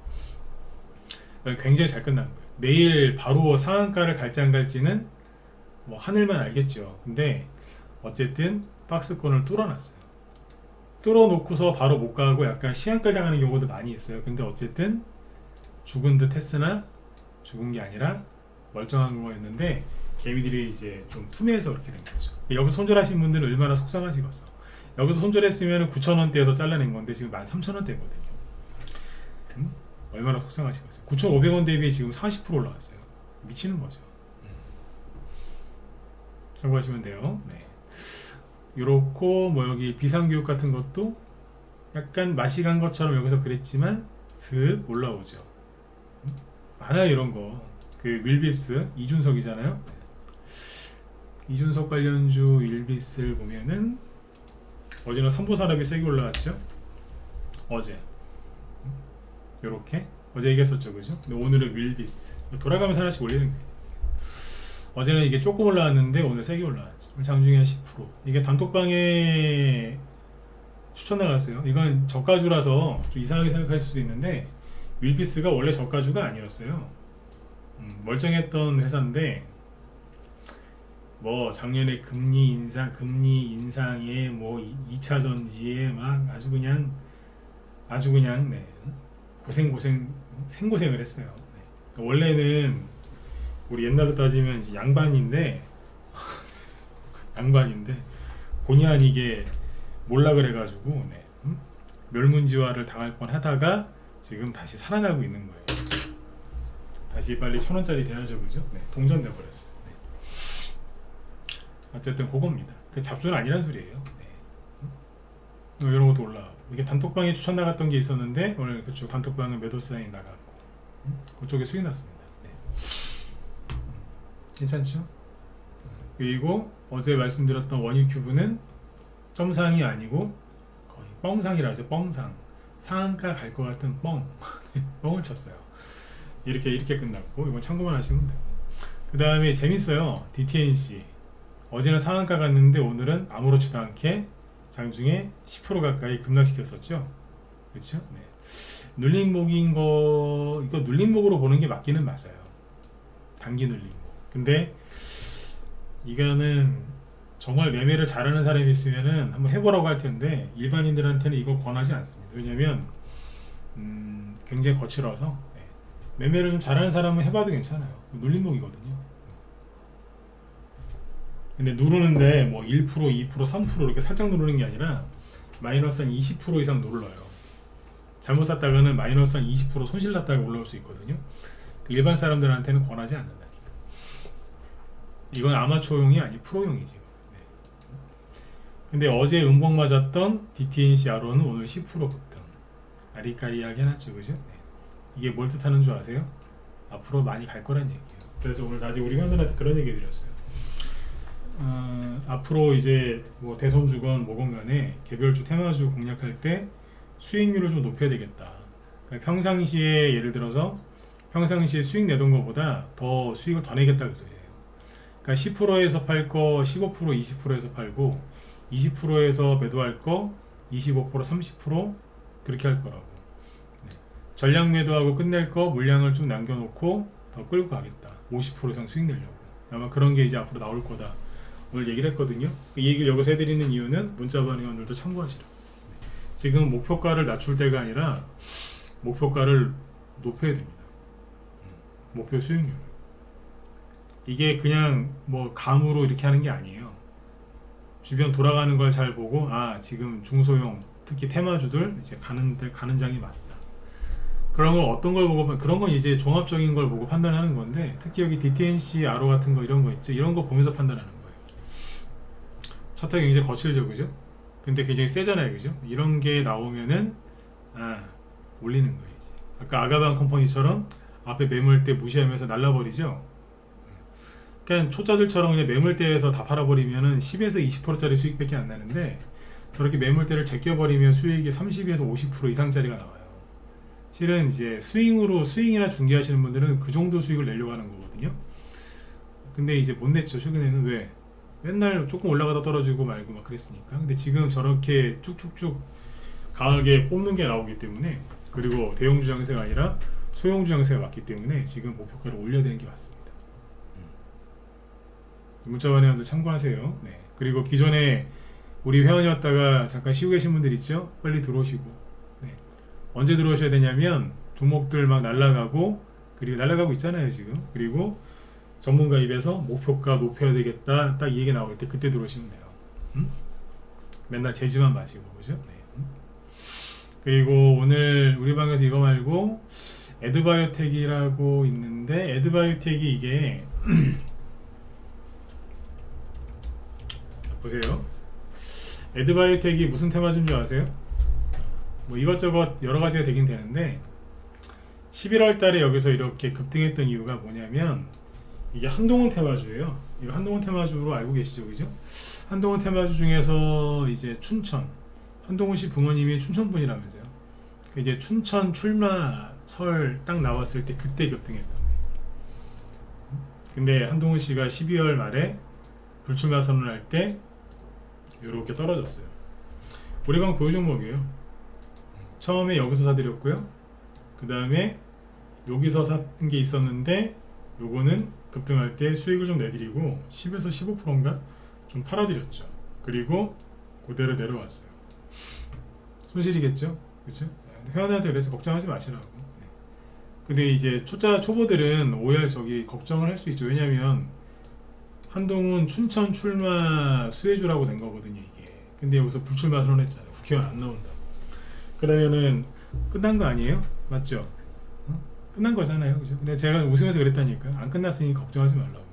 굉장히 잘 끝난 거예요. 내일 바로 상한가를 갈지 안 갈지는 뭐 하늘만 알겠죠. 근데 어쨌든 박스권을 뚫어놨어요. 뚫어놓고서 바로 못 가고 약간 시간끌 당하는 경우도 많이 있어요. 근데 어쨌든 죽은 듯 했으나 죽은 게 아니라 멀쩡한 거였는데 개미들이 이제 좀 투매해서 그렇게 된 거죠. 여기서 손절하신 분들은 얼마나 속상하시겠어. 여기서 손절했으면 9,000원대에서 잘라낸 건데 지금 13,000원대거든요. 얼마나 속상하시겠어요. 9,500원 대비 지금 40% 올라왔어요. 미치는 거죠. 참고하시면 돼요. 네. 요렇고 뭐 여기 비상교육 같은 것도 약간 맛이 간 것처럼 여기서 그랬지만 슥 올라오죠. 많아요 이런 거. 그 윌비스 이준석이잖아요. 이준석 관련주 윌비스를 보면은 어제는 삼보산업이 세게 올라왔죠. 어제 요렇게 어제 얘기했었죠. 그죠? 근데 오늘은 윌비스 돌아가면서 하나씩 올리는 거죠. 어제는 이게 조금 올라왔는데 오늘 세게 올라왔죠. 오늘 장중에 한 10%. 이게 단톡방에 추천 나갔어요. 이건 저가주라서 좀 이상하게 생각할 수도 있는데 윌비스가 원래 저가주가 아니었어요. 멀쩡했던 회사인데 뭐 작년에 금리 인상에 뭐 2차 전지에 막 아주 그냥 네. 생고생을 했어요. 네. 그러니까 원래는 우리 옛날로 따지면 이제 양반인데 본의 아니게 몰락을 해가지고 네. 멸문지화를 당할 뻔하다가 지금 다시 살아나고 있는 거예요. 다시 빨리 1,000원짜리 돼야죠. 그죠? 네. 동전돼 버렸어요. 네. 어쨌든 그겁니다. 그 잡주는 아니란 소리예요. 네. 이런 것도 올라가고 이게 단톡방에 추천 나갔던 게 있었는데 오늘 그쪽 단톡방은 매도 사인이 나갔고 그쪽에 수익 났습니다. 네. 괜찮죠? 그리고 어제 말씀드렸던 원유큐브는 점상이 아니고 거의 뻥상이라 하죠. 뻥상. 상한가 갈 것 같은 뻥을 쳤어요. 이렇게 끝났고 이건 참고만 하시면 돼요. 그 다음에 재밌어요. DTNC 어제는 상한가 갔는데 오늘은 아무렇지도 않게 장중에 10% 가까이 급락시켰었죠. 그렇죠? 네. 눌림목인 거, 이거 눌림목으로 보는 게 맞기는 맞아요. 단기 눌림목. 근데 이거는 정말 매매를 잘하는 사람이 있으면은 한번 해보라고 할 텐데 일반인들한테는 이거 권하지 않습니다. 왜냐면 굉장히 거칠어서. 네. 매매를 좀 잘하는 사람은 해봐도 괜찮아요. 눌림목이거든요. 근데 누르는데 뭐 1%, 2%, 3% 이렇게 살짝 누르는 게 아니라 마이너스 한 20% 이상 눌러요. 잘못 샀다가는 마이너스 한 20% 손실 났다가 올라올 수 있거든요. 일반 사람들한테는 권하지 않는다. 이건 아마추어용이 아니 프로용이지. 네. 근데 어제 음봉 맞았던 DTNC 아로는 오늘 10% 급등. 아리까리하게 해놨죠, 그죠? 네. 이게 뭘 뜻하는 줄 아세요? 앞으로 많이 갈 거란 얘기예요. 그래서 오늘 다시 우리 회원들한테 그런 얘기 드렸어요. 앞으로 이제 뭐 대선주건 뭐건 간에 개별주 테마주 공략할 때 수익률을 좀 높여야 되겠다. 그러니까 평상시에 예를 들어서 평상시에 수익 내던 것보다 더 수익을 더 내겠다 그 소리예요. 그러니까 10%에서 팔 거 15%, 20%에서 팔고 20%에서 매도할 거 25%, 30% 그렇게 할 거라고. 네. 전량 매도하고 끝낼 거 물량을 좀 남겨놓고 더 끌고 가겠다. 50% 이상 수익 내려고. 아마 그런 게 이제 앞으로 나올 거다. 오늘 얘기를 했거든요. 이 얘기를 여기서 해드리는 이유는 문자반 회원들도 참고하시라고. 지금 목표가를 낮출 때가 아니라 목표가를 높여야 됩니다. 목표 수익률. 이게 그냥 뭐 감으로 이렇게 하는 게 아니에요. 주변 돌아가는 걸 잘 보고 지금 중소형 특히 테마주들 이제 가는 장이 맞다. 그런 걸 어떤 걸 보고 그런 건 이제 종합적인 걸 보고 판단하는 건데 특히 여기 DTNC, 아로 같은 거 이런 거 있죠. 이런 거 보면서 판단하는 거예요. 차트가 굉장히 거칠죠, 그죠? 근데 굉장히 세잖아요, 그죠? 이런 게 나오면은 올리는 거예요. 이제. 아까 아가방 컴퍼니처럼 앞에 매물대 무시하면서 날라버리죠. 그러니까 초짜들처럼 그냥 매물대에서 다 팔아버리면은 10에서 20%짜리 수익밖에 안 나는데 저렇게 매물대를 제껴버리면 수익이 30에서 50% 이상짜리가 나와요. 실은 이제 스윙이나 중개하시는 분들은 그 정도 수익을 내려고 하는 거거든요. 근데 이제 못 냈죠, 최근에는. 왜? 맨날 조금 올라가다 떨어지고 말고 막 그랬으니까. 근데 지금 저렇게 쭉쭉쭉 강하게 뽑는 게 나오기 때문에, 그리고 대형주 장세가 아니라 소형주 장세가 맞기 때문에 지금 목표가를 올려야 되는 게 맞습니다. 문자반 회원들 참고하세요. 네. 그리고 기존에 우리 회원이었다가 잠깐 쉬고 계신 분들 있죠? 빨리 들어오시고. 네. 언제 들어오셔야 되냐면 종목들 막 날라가고, 그리고 날라가고 있잖아요 지금. 그리고 전문가 입에서 목표가 높여야 되겠다 딱 이 얘기 나올 때 그때 들어오시면 돼요. 맨날 재지만 마시고, 그죠? 네. 그리고 오늘 우리 방에서 이거 말고 에드바이오텍이라고 있는데, 에드바이오텍이 이게 보세요. 에드바이오텍이 무슨 테마주인 줄 아세요? 뭐 이것저것 여러가지가 되긴 되는데 11월 달에 여기서 이렇게 급등했던 이유가 뭐냐면 이게 한동훈 테마주예요. 이거 한동훈 테마주로 알고 계시죠, 그죠? 한동훈 테마주 중에서 이제 춘천, 한동훈 씨 부모님이 춘천 분이라면서요. 이제 춘천 출마 설 딱 나왔을 때 그때 급등했던 거예요. 근데 한동훈 씨가 12월 말에 불출마 선언할 때 이렇게 떨어졌어요. 우리 방 보유 종목이에요. 처음에 여기서 사드렸고요. 그 다음에 여기서 산 게 있었는데 요거는 급등할 때 수익을 좀 내드리고 10에서 15%인가 좀 팔아드렸죠. 그리고 그대로 내려왔어요. 손실이겠죠, 그쵸? 회원한테 그래서 걱정하지 마시라고. 근데 이제 초보들은 오히려 걱정을 할 수 있죠. 왜냐면 한동훈 춘천 출마 수혜주라고 된 거거든요, 이게. 근데 여기서 불출마 선언했잖아요. 국회의원 안 나온다고. 그러면은 끝난 거 아니에요? 맞죠? 끝난 거잖아요, 그죠? 근데 제가 웃으면서 그랬다니까. 안 끝났으니 걱정하지 말라고.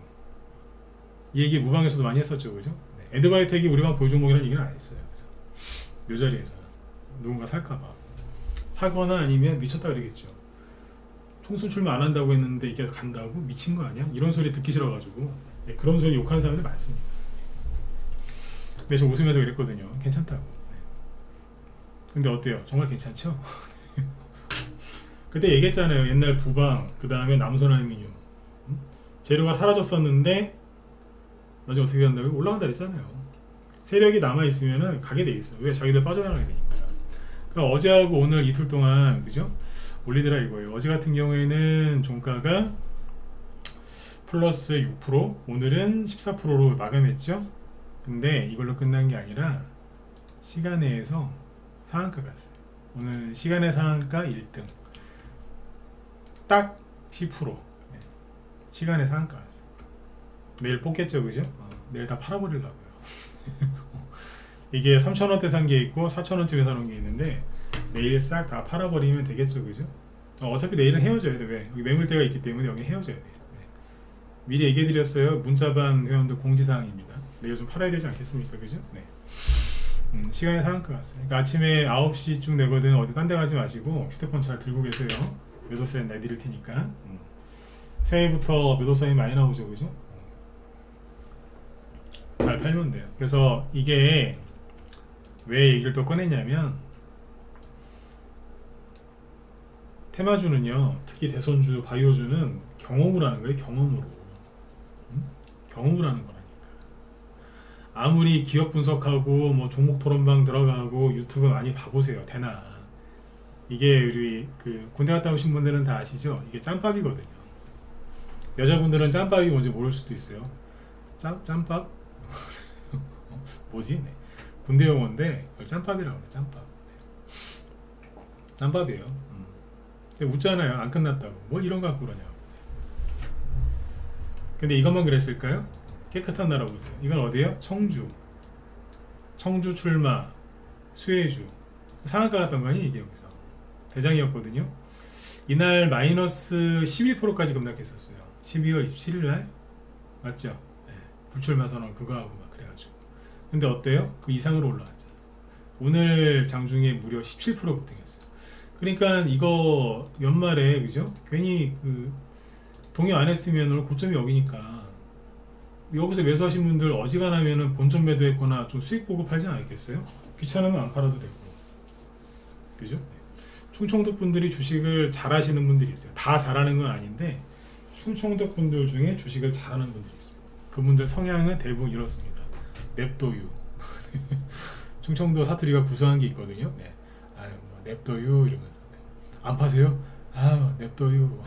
이 얘기 무방에서도 많이 했었죠, 그죠? 네. 에드바이오텍이 우리 방 보유 종목이라는 얘기는 안 했어요. 그래서 이 자리에서 누군가 살까봐 사거나 아니면 미쳤다 그러겠죠. 총선 출마 안 한다고 했는데 이게 간다고? 미친 거 아니야? 이런 소리 듣기 싫어가지고. 네, 그런 소리 욕하는 사람들 많습니다. 근데 저 웃으면서 그랬거든요. 괜찮다고. 네. 근데 어때요? 정말 괜찮죠? 그때 얘기했잖아요. 옛날 부방, 그 다음에 남선알미늄 재료가 사라졌었는데 나중에 어떻게 한다고요? 올라간다 그랬잖아요. 세력이 남아있으면은 가게 돼 있어. 왜? 자기들 빠져나가게 되니까. 그러니까 어제하고 오늘 이틀 동안 그죠? 올리더라 이거예요. 어제 같은 경우에는 종가가 플러스 6%, 오늘은 14%로 마감했죠. 근데 이걸로 끝난 게 아니라 시간외에서 상한가 갔어요. 오늘 시간외 상한가 1등 딱 10%. 시간외 상한가 갔어요. 내일 뽑겠죠, 그죠? 내일 다 팔아버리려고요. 이게 3,000원대 산 게 있고 4,000원쯤에 사놓은 게 있는데 내일 싹 다 팔아버리면 되겠죠, 그죠? 어차피 내일은 헤어져야 돼. 왜? 여기 매물대가 있기 때문에 여기 헤어져야 돼요. 네. 미리 얘기해드렸어요. 문자반 회원들 공지사항입니다. 내일 좀 팔아야 되지 않겠습니까, 그죠? 네. 시간에 상한가 갔어요. 그러니까 아침에 9시쯤 되거든. 어디 딴 데 가지 마시고 휴대폰 잘 들고 계세요. 매도사인 내드릴 테니까. 새해부터 매도사인 많이 나오죠, 그죠? 잘 팔면 돼요. 그래서 이게 왜 얘기를 또 꺼냈냐면 테마주는요, 특히 대선주, 바이오주는 경험을 하는 거예요. 경험으로. 경험을 하는 거라니까. 아무리 기업 분석하고 뭐 종목 토론방 들어가고 유튜브 많이 봐보세요. 되나. 이게 우리 그 군대 갔다 오신 분들은 다 아시죠? 이게 짬밥이거든요. 여자분들은 짬밥이 뭔지 모를 수도 있어요. 짬밥? 뭐지? 네. 군대 용어인데 짬밥이라고 해요. 짬밥. 네. 짬밥이에요. 근데 웃잖아요. 안 끝났다고. 뭘 이런 거 갖고 그러냐고. 근데 이것만 그랬을까요? 깨끗한 나라 보세요. 이건 어디예요? 청주. 청주 출마, 수혜주. 상한가 갔던 거 아니에요? 이게 여기서. 대장이었거든요. 이날 마이너스 11%까지 급락했었어요. 12월 27일 날? 맞죠? 네. 불출마 선언 그거하고 막 그래가지고. 근데 어때요? 그 이상으로 올라왔죠. 오늘 장중에 무려 17% 급등했어요. 그러니까 이거 연말에 그죠? 괜히 그 동의 안 했으면 오늘 고점이 여기니까 여기서 매수하신 분들 어지간하면은 본전 매도했거나 좀 수익 보고 팔지 않았겠어요? 귀찮으면 안 팔아도 되고. 그죠? 네. 충청도 분들이 주식을 잘 하시는 분들이 있어요. 다 잘하는 건 아닌데 충청도 분들 중에 주식을 잘하는 분들이 있습니다. 그분들 성향은 대부분 이렇습니다. 냅둬유. 충청도 사투리가 구수한 게 있거든요. 네. 아유, 뭐 냅둬유 이러면서. 네. 안 파세요? 아유, 냅둬유.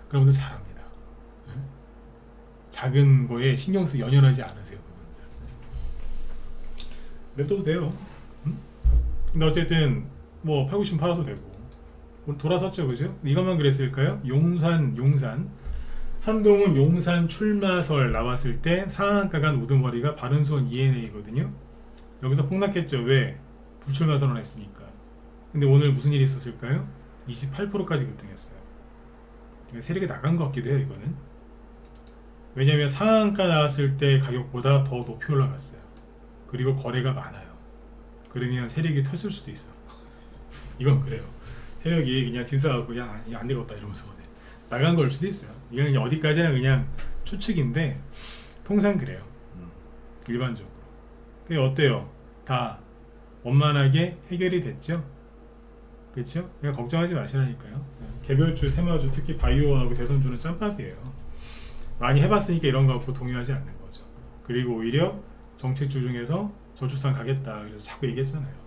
그런 분들 잘합니다. 네? 작은 거에 신경 쓰 연연하지 않으세요. 냅둬도 돼요. 근데 어쨌든 뭐 팔고 싶으면 팔아도 되고 돌아섰죠, 그죠? 이것만 그랬을까요? 용산 한동훈 용산 출마설 나왔을 때 상한가 간 우두머리가 바른손 ENA거든요. 여기서 폭락했죠. 왜? 불출마 선언했으니까. 근데 오늘 무슨 일이 있었을까요? 28%까지 급등했어요. 세력이 나간 것 같기도 해요, 이거는. 왜냐면 상한가 나왔을 때 가격보다 더 높이 올라갔어요. 그리고 거래가 많아요. 그러면 세력이 텄을 수도 있어. 이건 그래요. 세력이 그냥 짐 싸갖고 야, 이거 안 되겠다 이러면서 나간 걸 수도 있어요. 이건 그냥 어디까지나 그냥 추측인데 통상 그래요. 일반적으로. 그게 어때요? 다 원만하게 해결이 됐죠? 그렇죠? 그냥 걱정하지 마시라니까요. 개별주, 테마주, 특히 바이오하고 대선주는 짬밥이에요. 많이 해봤으니까 이런 거 갖고 동요하지 않는 거죠. 그리고 오히려 정책주 중에서 저출산 가겠다 그래서 자꾸 얘기했잖아요.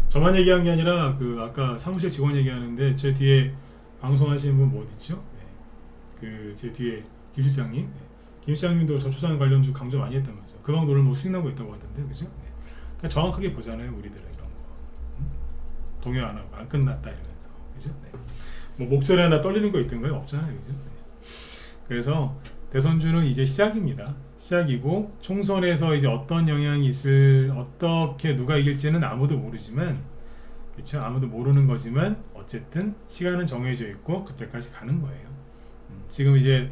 저만 얘기한 게 아니라 그 아까 사무실 직원 얘기하는데 제 뒤에 방송하시는 분 뭐 어딨죠? 네. 그 제 뒤에 김 실장님, 네. 김 실장님도 저출산 관련주 강조 많이 했다면서 그 방도를 뭐 수익 나고 있다고 하던데, 그죠? 네. 그러니까 정확하게 보잖아요, 우리들은 이런 거. 동요 안 하고 안 끝났다 이러면서, 그죠? 네. 뭐 목소리 하나 떨리는 거 있던가요? 없잖아요, 그죠? 네. 그래서 대선주는 이제 시작입니다. 시작이고 총선에서 이제 어떤 영향이 있을, 어떻게 누가 이길지는 아무도 모르지만, 그렇죠? 아무도 모르는 거지만 어쨌든 시간은 정해져 있고 그때까지 가는 거예요. 지금 이제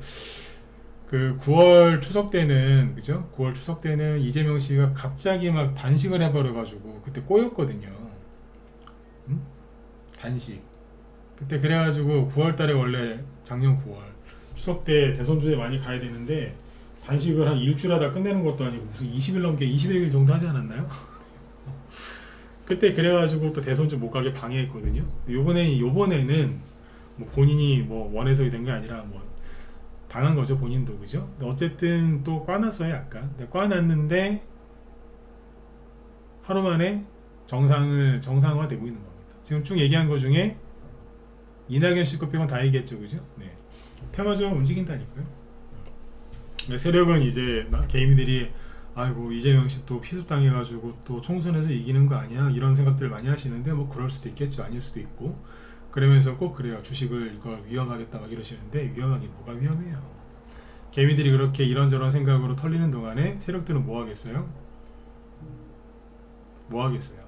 그 9월 추석 때는, 그죠? 9월 추석 때는 이재명 씨가 갑자기 막 단식을 해버려 가지고 그때 꼬였거든요. 단식. 그때 그래가지고 9월 달에 원래 작년 9월 추석 때 대선주에 많이 가야 되는데 단식을 한 일주일 하다 끝내는 것도 아니고 무슨 20일 넘게 21일 정도 하지 않았나요? 그때 그래가지고 또 대선주 못 가게 방해했거든요. 요번에는 뭐 본인이 뭐 원해서 된 게 아니라 뭐 당한 거죠, 본인도. 그죠? 근데 어쨌든 또 꽈놨어요, 약간. 근데 꽈놨는데 하루 만에 정상화되고 있는 겁니다. 지금 쭉 얘기한 거 중에 이낙연 씨 것 빼곤 다 얘기했죠, 그죠? 네. 테마주가 움직인다니까요. 세력은 이제 개미들이 아이고 이재명 씨 또 피습당해가지고 또 총선에서 이기는 거 아니야, 이런 생각들 많이 하시는데 뭐 그럴 수도 있겠죠, 아닐 수도 있고. 그러면서 꼭 그래요, 주식을 이걸 위험하겠다 막 이러시는데 위험하긴 뭐가 위험해요. 개미들이 그렇게 이런저런 생각으로 털리는 동안에 세력들은 뭐 하겠어요? 뭐 하겠어요?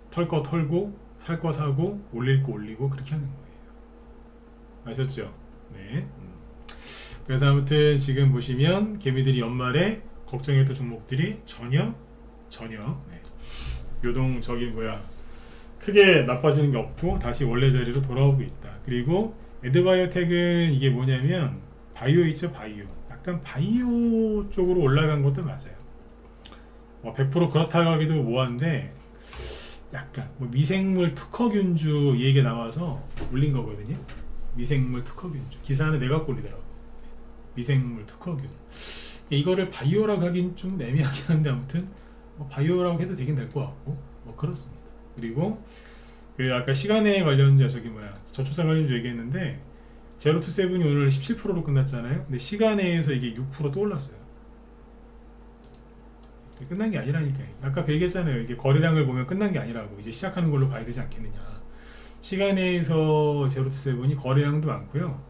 털 거 털고 살 거 사고 올릴 거 올리고 그렇게 하는 거예요. 아셨죠? 네. 그래서 아무튼 지금 보시면 개미들이 연말에 걱정했던 종목들이 전혀 네. 요동 저기 뭐야 크게 나빠지는 게 없고 다시 원래 자리로 돌아오고 있다. 그리고 에드바이오텍은 이게 뭐냐면 바이오 있죠, 바이오. 약간 바이오 쪽으로 올라간 것도 맞아요. 100% 그렇다고 하기도 뭐한데 약간 뭐 미생물 특허균주 얘기가 나와서 올린 거거든요. 미생물 특허균주 기사는 내가 올리더라고. 미생물 특허균. 이거를 바이오라고 하긴 좀 애매하긴 한데 아무튼 바이오라고 해도 되긴 될 것 같고 그렇습니다. 그리고 그 아까 시간에 관련주 저기 뭐야 저출산 관련주 얘기했는데 제로투세븐이 오늘 17%로 끝났잖아요. 근데 시간에서 이게 6% 또 올랐어요. 끝난 게 아니라니까요. 아까 그 얘기했잖아요. 이게 거래량을 보면 끝난 게 아니라고. 이제 시작하는 걸로 봐야 되지 않겠느냐. 시간에서 제로투세븐이 거래량도 많고요.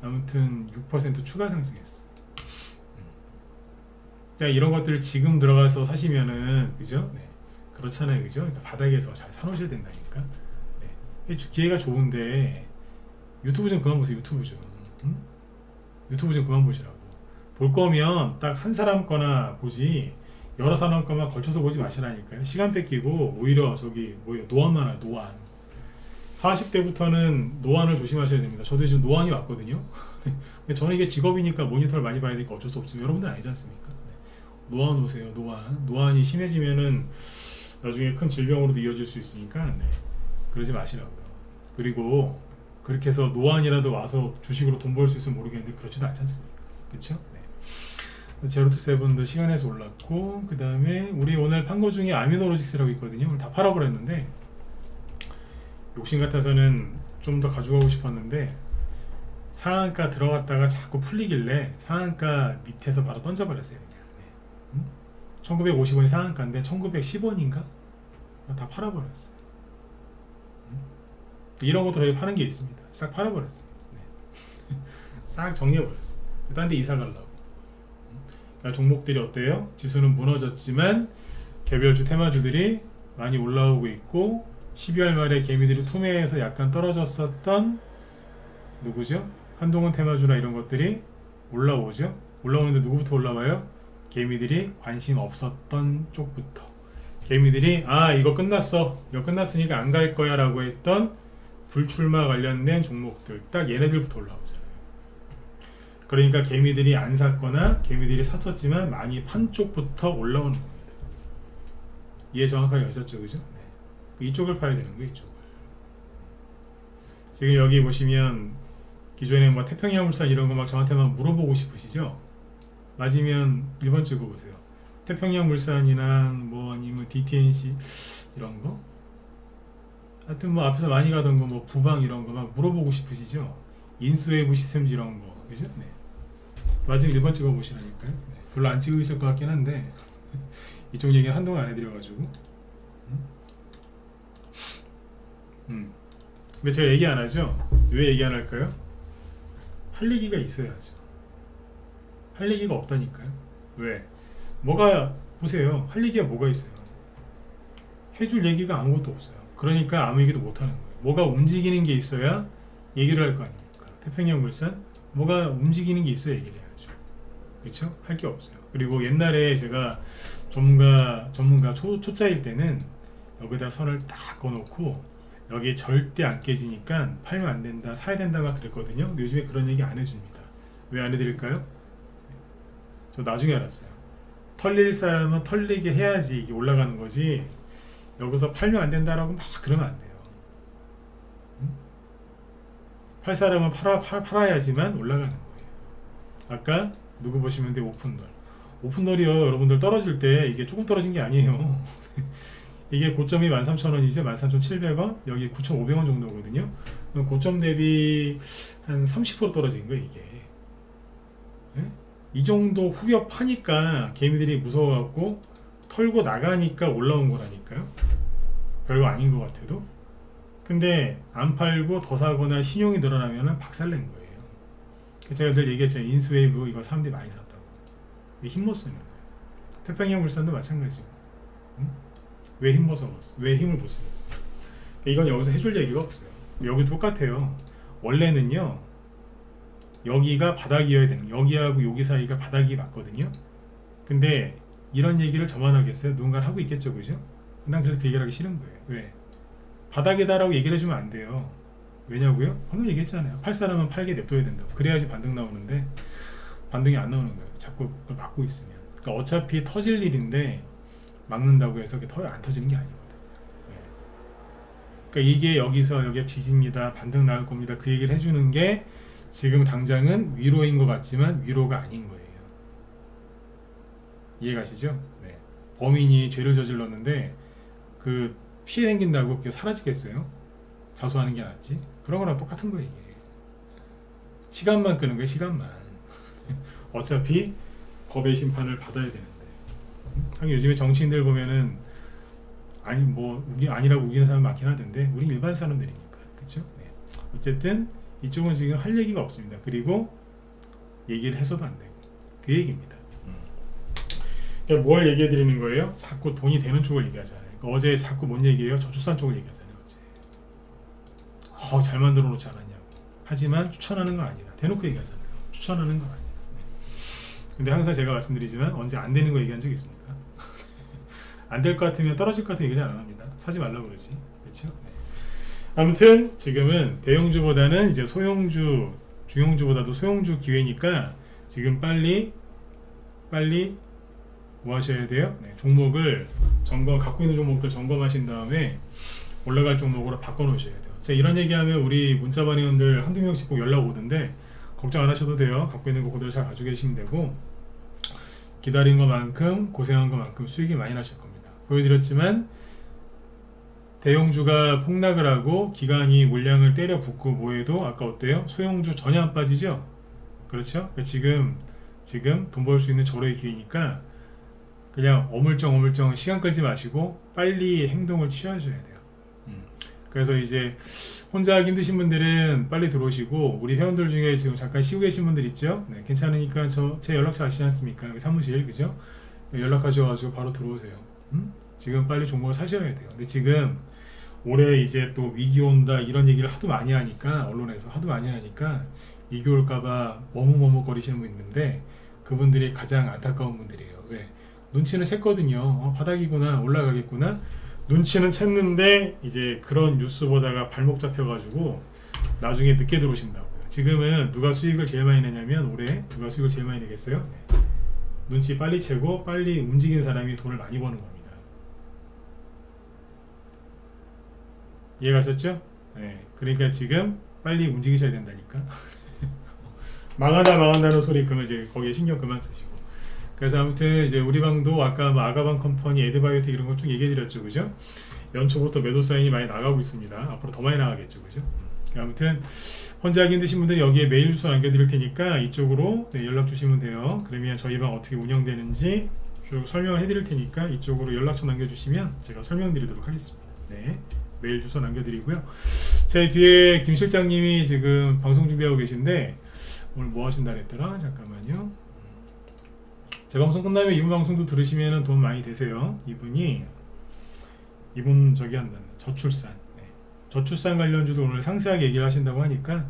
아무튼 6% 추가 상승했어. 그러니까 이런 것들을 지금 들어가서 사시면은 그죠? 네. 그렇잖아요, 그죠? 그러니까 바닥에서 잘 사놓으셔야 된다니까. 네. 기회가 좋은데 유튜브 좀 그만 보세요. 유튜브 좀. 응? 유튜브 좀 그만 보시라고. 볼 거면 딱 한 사람 거나 보지 여러 사람 거만 걸쳐서 보지 마시라니까요. 시간 뺏기고 오히려 저기 뭐예요, 노안만 하 노안. 40대부터는 노안을 조심하셔야 됩니다. 저도 지금 노안이 왔거든요. 근데 저는 이게 직업이니까 모니터를 많이 봐야 되니까 어쩔 수 없지만 여러분들 아니지 않습니까? 노안 오세요. 노안이 심해지면은 나중에 큰 질병으로도 이어질 수 있으니까 네. 그러지 마시라고요. 그리고 그렇게 해서 노안이라도 와서 주식으로 돈 벌 수 있으면 모르겠는데 그렇지도 않지 않습니까? 그쵸? 네. 제로투세븐도 시간에서 올랐고 그 다음에 우리 오늘 판 거 중에 아미노로직스라고 있거든요. 오늘 다 팔아버렸는데 욕심 같아서는 좀 더 가져가고 싶었는데 상한가 들어갔다가 자꾸 풀리길래 상한가 밑에서 바로 던져버렸어요. 그냥. 네. 1950원이 상한가인데 1910원인가? 다 팔아버렸어요. 이런 것도 저희 파는 게 있습니다. 싹 팔아버렸어요. 네. 싹 정리해버렸어요. 딴 데 이사 가려고. 그러니까 종목들이 어때요? 지수는 무너졌지만 개별주 테마주들이 많이 올라오고 있고 12월 말에 개미들이 투매해서 약간 떨어졌었던 누구죠? 한동훈 테마주나 이런 것들이 올라오죠. 올라오는데 누구부터 올라와요? 개미들이 관심 없었던 쪽부터. 개미들이 이거 끝났어, 이거 끝났으니까 안 갈 거야 라고 했던 불출마 관련된 종목들 딱 얘네들부터 올라오잖아요. 그러니까 개미들이 안 샀거나 개미들이 샀었지만 많이 판 쪽부터 올라오는 겁니다. 이해 정확하게 하셨죠, 그죠? 네. 이쪽을 파야 되는 거예요, 이쪽을. 지금 여기 보시면 기존에 뭐 태평양물산 이런 거 막 저한테만 물어보고 싶으시죠? 맞으면 1번 찍어보세요. 태평양물산이나 뭐 아니면 DTNC 이런 거, 하여튼 뭐 앞에서 많이 가던 거 뭐 부방 이런 거 막 물어보고 싶으시죠? 인스웨이브 시스템즈 이런 거, 그죠? 네. 맞으면 1번 찍어보시라니까요. 네. 별로 안 찍으실 것 같긴 한데 이쪽 얘기는 한동안 안 해드려가지고. 근데 제가 얘기 안 하죠? 왜 얘기 안 할까요? 할 얘기가 있어야죠. 할 얘기가 없다니까요. 왜? 뭐가, 보세요. 할 얘기가 뭐가 있어요? 해줄 얘기가 아무것도 없어요. 그러니까 아무 얘기도 못하는 거예요. 뭐가 움직이는 게 있어야 얘기를 할 거 아닙니까? 태평양물산 뭐가 움직이는 게 있어야 얘기를 해야죠. 그렇죠? 할 게 없어요. 그리고 옛날에 제가 전문가 초짜일 때는 여기다 선을 딱 꺼놓고 여기 절대 안 깨지니까 팔면 안 된다, 사야 된다 막 그랬거든요. 근데 요즘에 그런 얘기 안 해줍니다. 왜 안 해드릴까요? 저 나중에 알았어요. 털릴 사람은 털리게 해야지 이게 올라가는 거지, 여기서 팔면 안 된다라고 막 그러면 안 돼요. 팔 사람은 팔아야지만 올라가는 거예요. 아까 누구 보시면 돼? 오픈널. 오픈널이요 여러분들 떨어질 때 이게 조금 떨어진 게 아니에요. 이게 고점이 13,000원이죠. 13,700원, 여기 9,500원 정도거든요. 고점 대비 한 30% 떨어진 거예요 이게. 네? 이 정도 후벼 파니까 개미들이 무서워갖고 털고 나가니까 올라온 거라니까요. 별거 아닌 것 같아도. 근데 안 팔고 더 사거나 신용이 늘어나면 박살낸 거예요. 제가 늘 얘기했잖아요. 인스웨이브 이거 사람들이 많이 샀다고. 힘 못 쓰는 거예요. 태평양 물산도 마찬가지고. 응? 왜 힘 못 써봤어? 왜 힘을 못 쓰겠어? 이건 여기서 해줄 얘기가 없어요. 여기 똑같아요. 원래는요 여기가 바닥이어야 되는, 여기하고 여기 사이가 바닥이 맞거든요. 근데 이런 얘기를 저만 하겠어요? 누군가 하고 있겠죠, 그죠? 난 그래서 그 얘기를 하기 싫은 거예요. 왜? 바닥이다 라고 얘기를 해주면 안 돼요. 왜냐고요? 방금 얘기했잖아요. 팔 사람은 팔게 냅둬야 된다고. 그래야지 반등 나오는데 반등이 안 나오는 거예요. 자꾸 그걸 막고 있으면. 그러니까 어차피 터질 일인데 막는다고 해서 안 터지는 게 아니거든. 네. 그러니까 이게 여기서 여기가 지지입니다. 반등 나올 겁니다. 그 얘기를 해주는 게 지금 당장은 위로인 것 같지만 위로가 아닌 거예요. 이해가시죠? 네. 범인이 죄를 저질렀는데 그 피해 생긴다고 그게 사라지겠어요? 자수하는 게 낫지? 그런 거랑 똑같은 거예요. 이게. 시간만 끄는 거예요. 시간만. 어차피 법의 심판을 받아야 되는데. 요즘에 정치인들 보면은 아니 뭐 아니라고 우기는 사람 많긴 하던데 우리 일반 사람들이니까. 그쵸? 네. 어쨌든 이쪽은 지금 할 얘기가 없습니다. 그리고 얘기를 해서도 안 되고 그 얘기입니다. 그러니까 뭘 얘기해 드리는 거예요? 자꾸 돈이 되는 쪽을 얘기하잖아요. 그러니까 어제 자꾸 뭔 얘기예요? 저출산 쪽을 얘기하잖아요. 어제 잘 만들어 놓지 않았냐고. 하지만 추천하는 건 아니다. 대놓고 얘기하잖아요. 추천하는 건 아니다. 근데 항상 제가 말씀드리지만 언제 안 되는 거 얘기한 적 있습니까? 안 될 것 같으면 떨어질 것 같으면 얘기 잘 안 합니다. 사지 말라고 그러지. 그렇죠? 네. 아무튼 지금은 대형주보다는 이제 소형주, 중형주보다도 소형주 기회니까 지금 빨리 뭐 하셔야 돼요? 네, 종목을 갖고 있는 종목들 점검하신 다음에 올라갈 종목으로 바꿔 놓으셔야 돼요. 제가 이런 얘기하면 우리 문자반 회원들 한두 명씩 꼭 연락 오는데 걱정 안 하셔도 돼요. 갖고 있는 거 그대로 잘 가지고 계시면 되고 기다린 것만큼 고생한 것만큼 수익이 많이 나실 겁니다. 보여드렸지만 대형주가 폭락을 하고 기관이 물량을 때려 붓고 뭐해도 아까 어때요? 소형주 전혀 안 빠지죠? 그렇죠? 지금 돈 벌 수 있는 절호의 기회니까 그냥 어물쩡 시간 끌지 마시고 빨리 행동을 취하셔야 돼요. 그래서 이제 혼자 하기 힘드신 분들은 빨리 들어오시고 우리 회원들 중에 지금 잠깐 쉬고 계신 분들 있죠? 네, 괜찮으니까 제 연락처 아시지 않습니까? 여기 사무실 그죠? 연락하셔가지고 바로 들어오세요. 지금 빨리 종목을 사셔야 돼요. 근데 지금 올해 이제 또 위기 온다 이런 얘기를 하도 많이 하니까 언론에서 하도 많이 하니까 위기 올까봐 머뭇머뭇거리시는 분 있는데 그분들이 가장 안타까운 분들이에요. 왜? 눈치는 챘거든요. 바닥이구나 올라가겠구나 눈치는 챘는데 이제 그런 뉴스 보다가 발목 잡혀가지고 나중에 늦게 들어오신다고요. 지금은 누가 수익을 제일 많이 내냐면 올해 누가 수익을 제일 많이 내겠어요? 네. 눈치 빨리 채고 빨리 움직이는 사람이 돈을 많이 버는 겁니다. 이해가셨죠? 네. 그러니까 지금 빨리 움직이셔야 된다니까. 망한다는 소리 그러면 이제 거기에 신경 그만 쓰시고. 그래서 아무튼 이제 우리 방도 아까 뭐 아가방 컴퍼니, 에드바이오텍 이런 거 쭉 얘기해드렸죠, 그죠? 연초부터 매도 사인이 많이 나가고 있습니다. 앞으로 더 많이 나가겠죠, 그죠? 아무튼 혼자 하기 힘드신 분들은 여기에 메일 주소 남겨드릴 테니까 이쪽으로 네, 연락 주시면 돼요. 그러면 저희 방 어떻게 운영되는지 쭉 설명을 해드릴 테니까 이쪽으로 연락처 남겨주시면 제가 설명드리도록 하겠습니다. 네, 메일 주소 남겨드리고요. 제 뒤에 김 실장님이 지금 방송 준비하고 계신데 오늘 뭐 하신다 그랬더라? 잠깐만요. 제 방송 끝나면 이분 방송도 들으시면 돈 많이 되세요. 이분 저기 한다. 저출산. 네. 저출산 관련주도 오늘 상세하게 얘기를 하신다고 하니까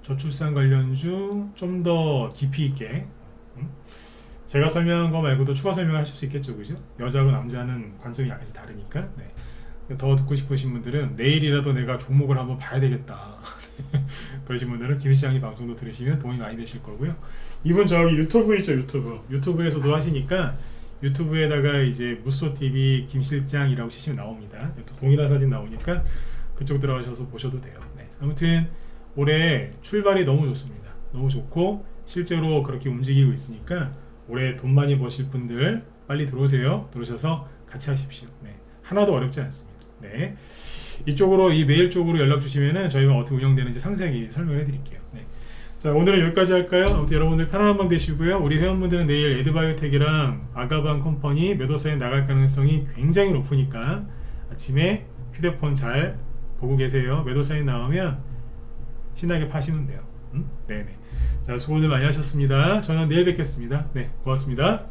저출산 관련주 좀 더 깊이 있게 제가 설명한 거 말고도 추가 설명을 하실 수 있겠죠, 그죠? 여자하고 남자는 관점이 약간씩 다르니까. 네. 더 듣고 싶으신 분들은 내일이라도 내가 종목을 한번 봐야 되겠다. 그러신 분들은 김 시장님 방송도 들으시면 도움이 많이 되실 거고요. 이분 저기 유튜브 있죠, 유튜브에서도 하시니까 유튜브에다가 이제 무쏘TV 김실장이라고 치시면 나옵니다. 또 동일한 사진 나오니까 그쪽 들어가셔서 보셔도 돼요. 네. 아무튼 올해 출발이 너무 좋습니다. 너무 좋고 실제로 그렇게 움직이고 있으니까 올해 돈 많이 버실 분들 빨리 들어오세요. 들어오셔서 같이 하십시오. 네. 하나도 어렵지 않습니다. 네. 이쪽으로 이 메일 쪽으로 연락 주시면은 저희가 어떻게 운영되는지 상세하게 설명해 드릴게요. 네. 자, 오늘은 여기까지 할까요? 아무튼 여러분들 편안한 밤 되시고요. 우리 회원분들은 내일 에드바이오텍이랑 아가방 컴퍼니 매도사에 나갈 가능성이 굉장히 높으니까 아침에 휴대폰 잘 보고 계세요. 매도사에 나오면 신나게 파시면 돼요. 네네. 자, 수고들 많이 하셨습니다. 저는 내일 뵙겠습니다. 네, 고맙습니다.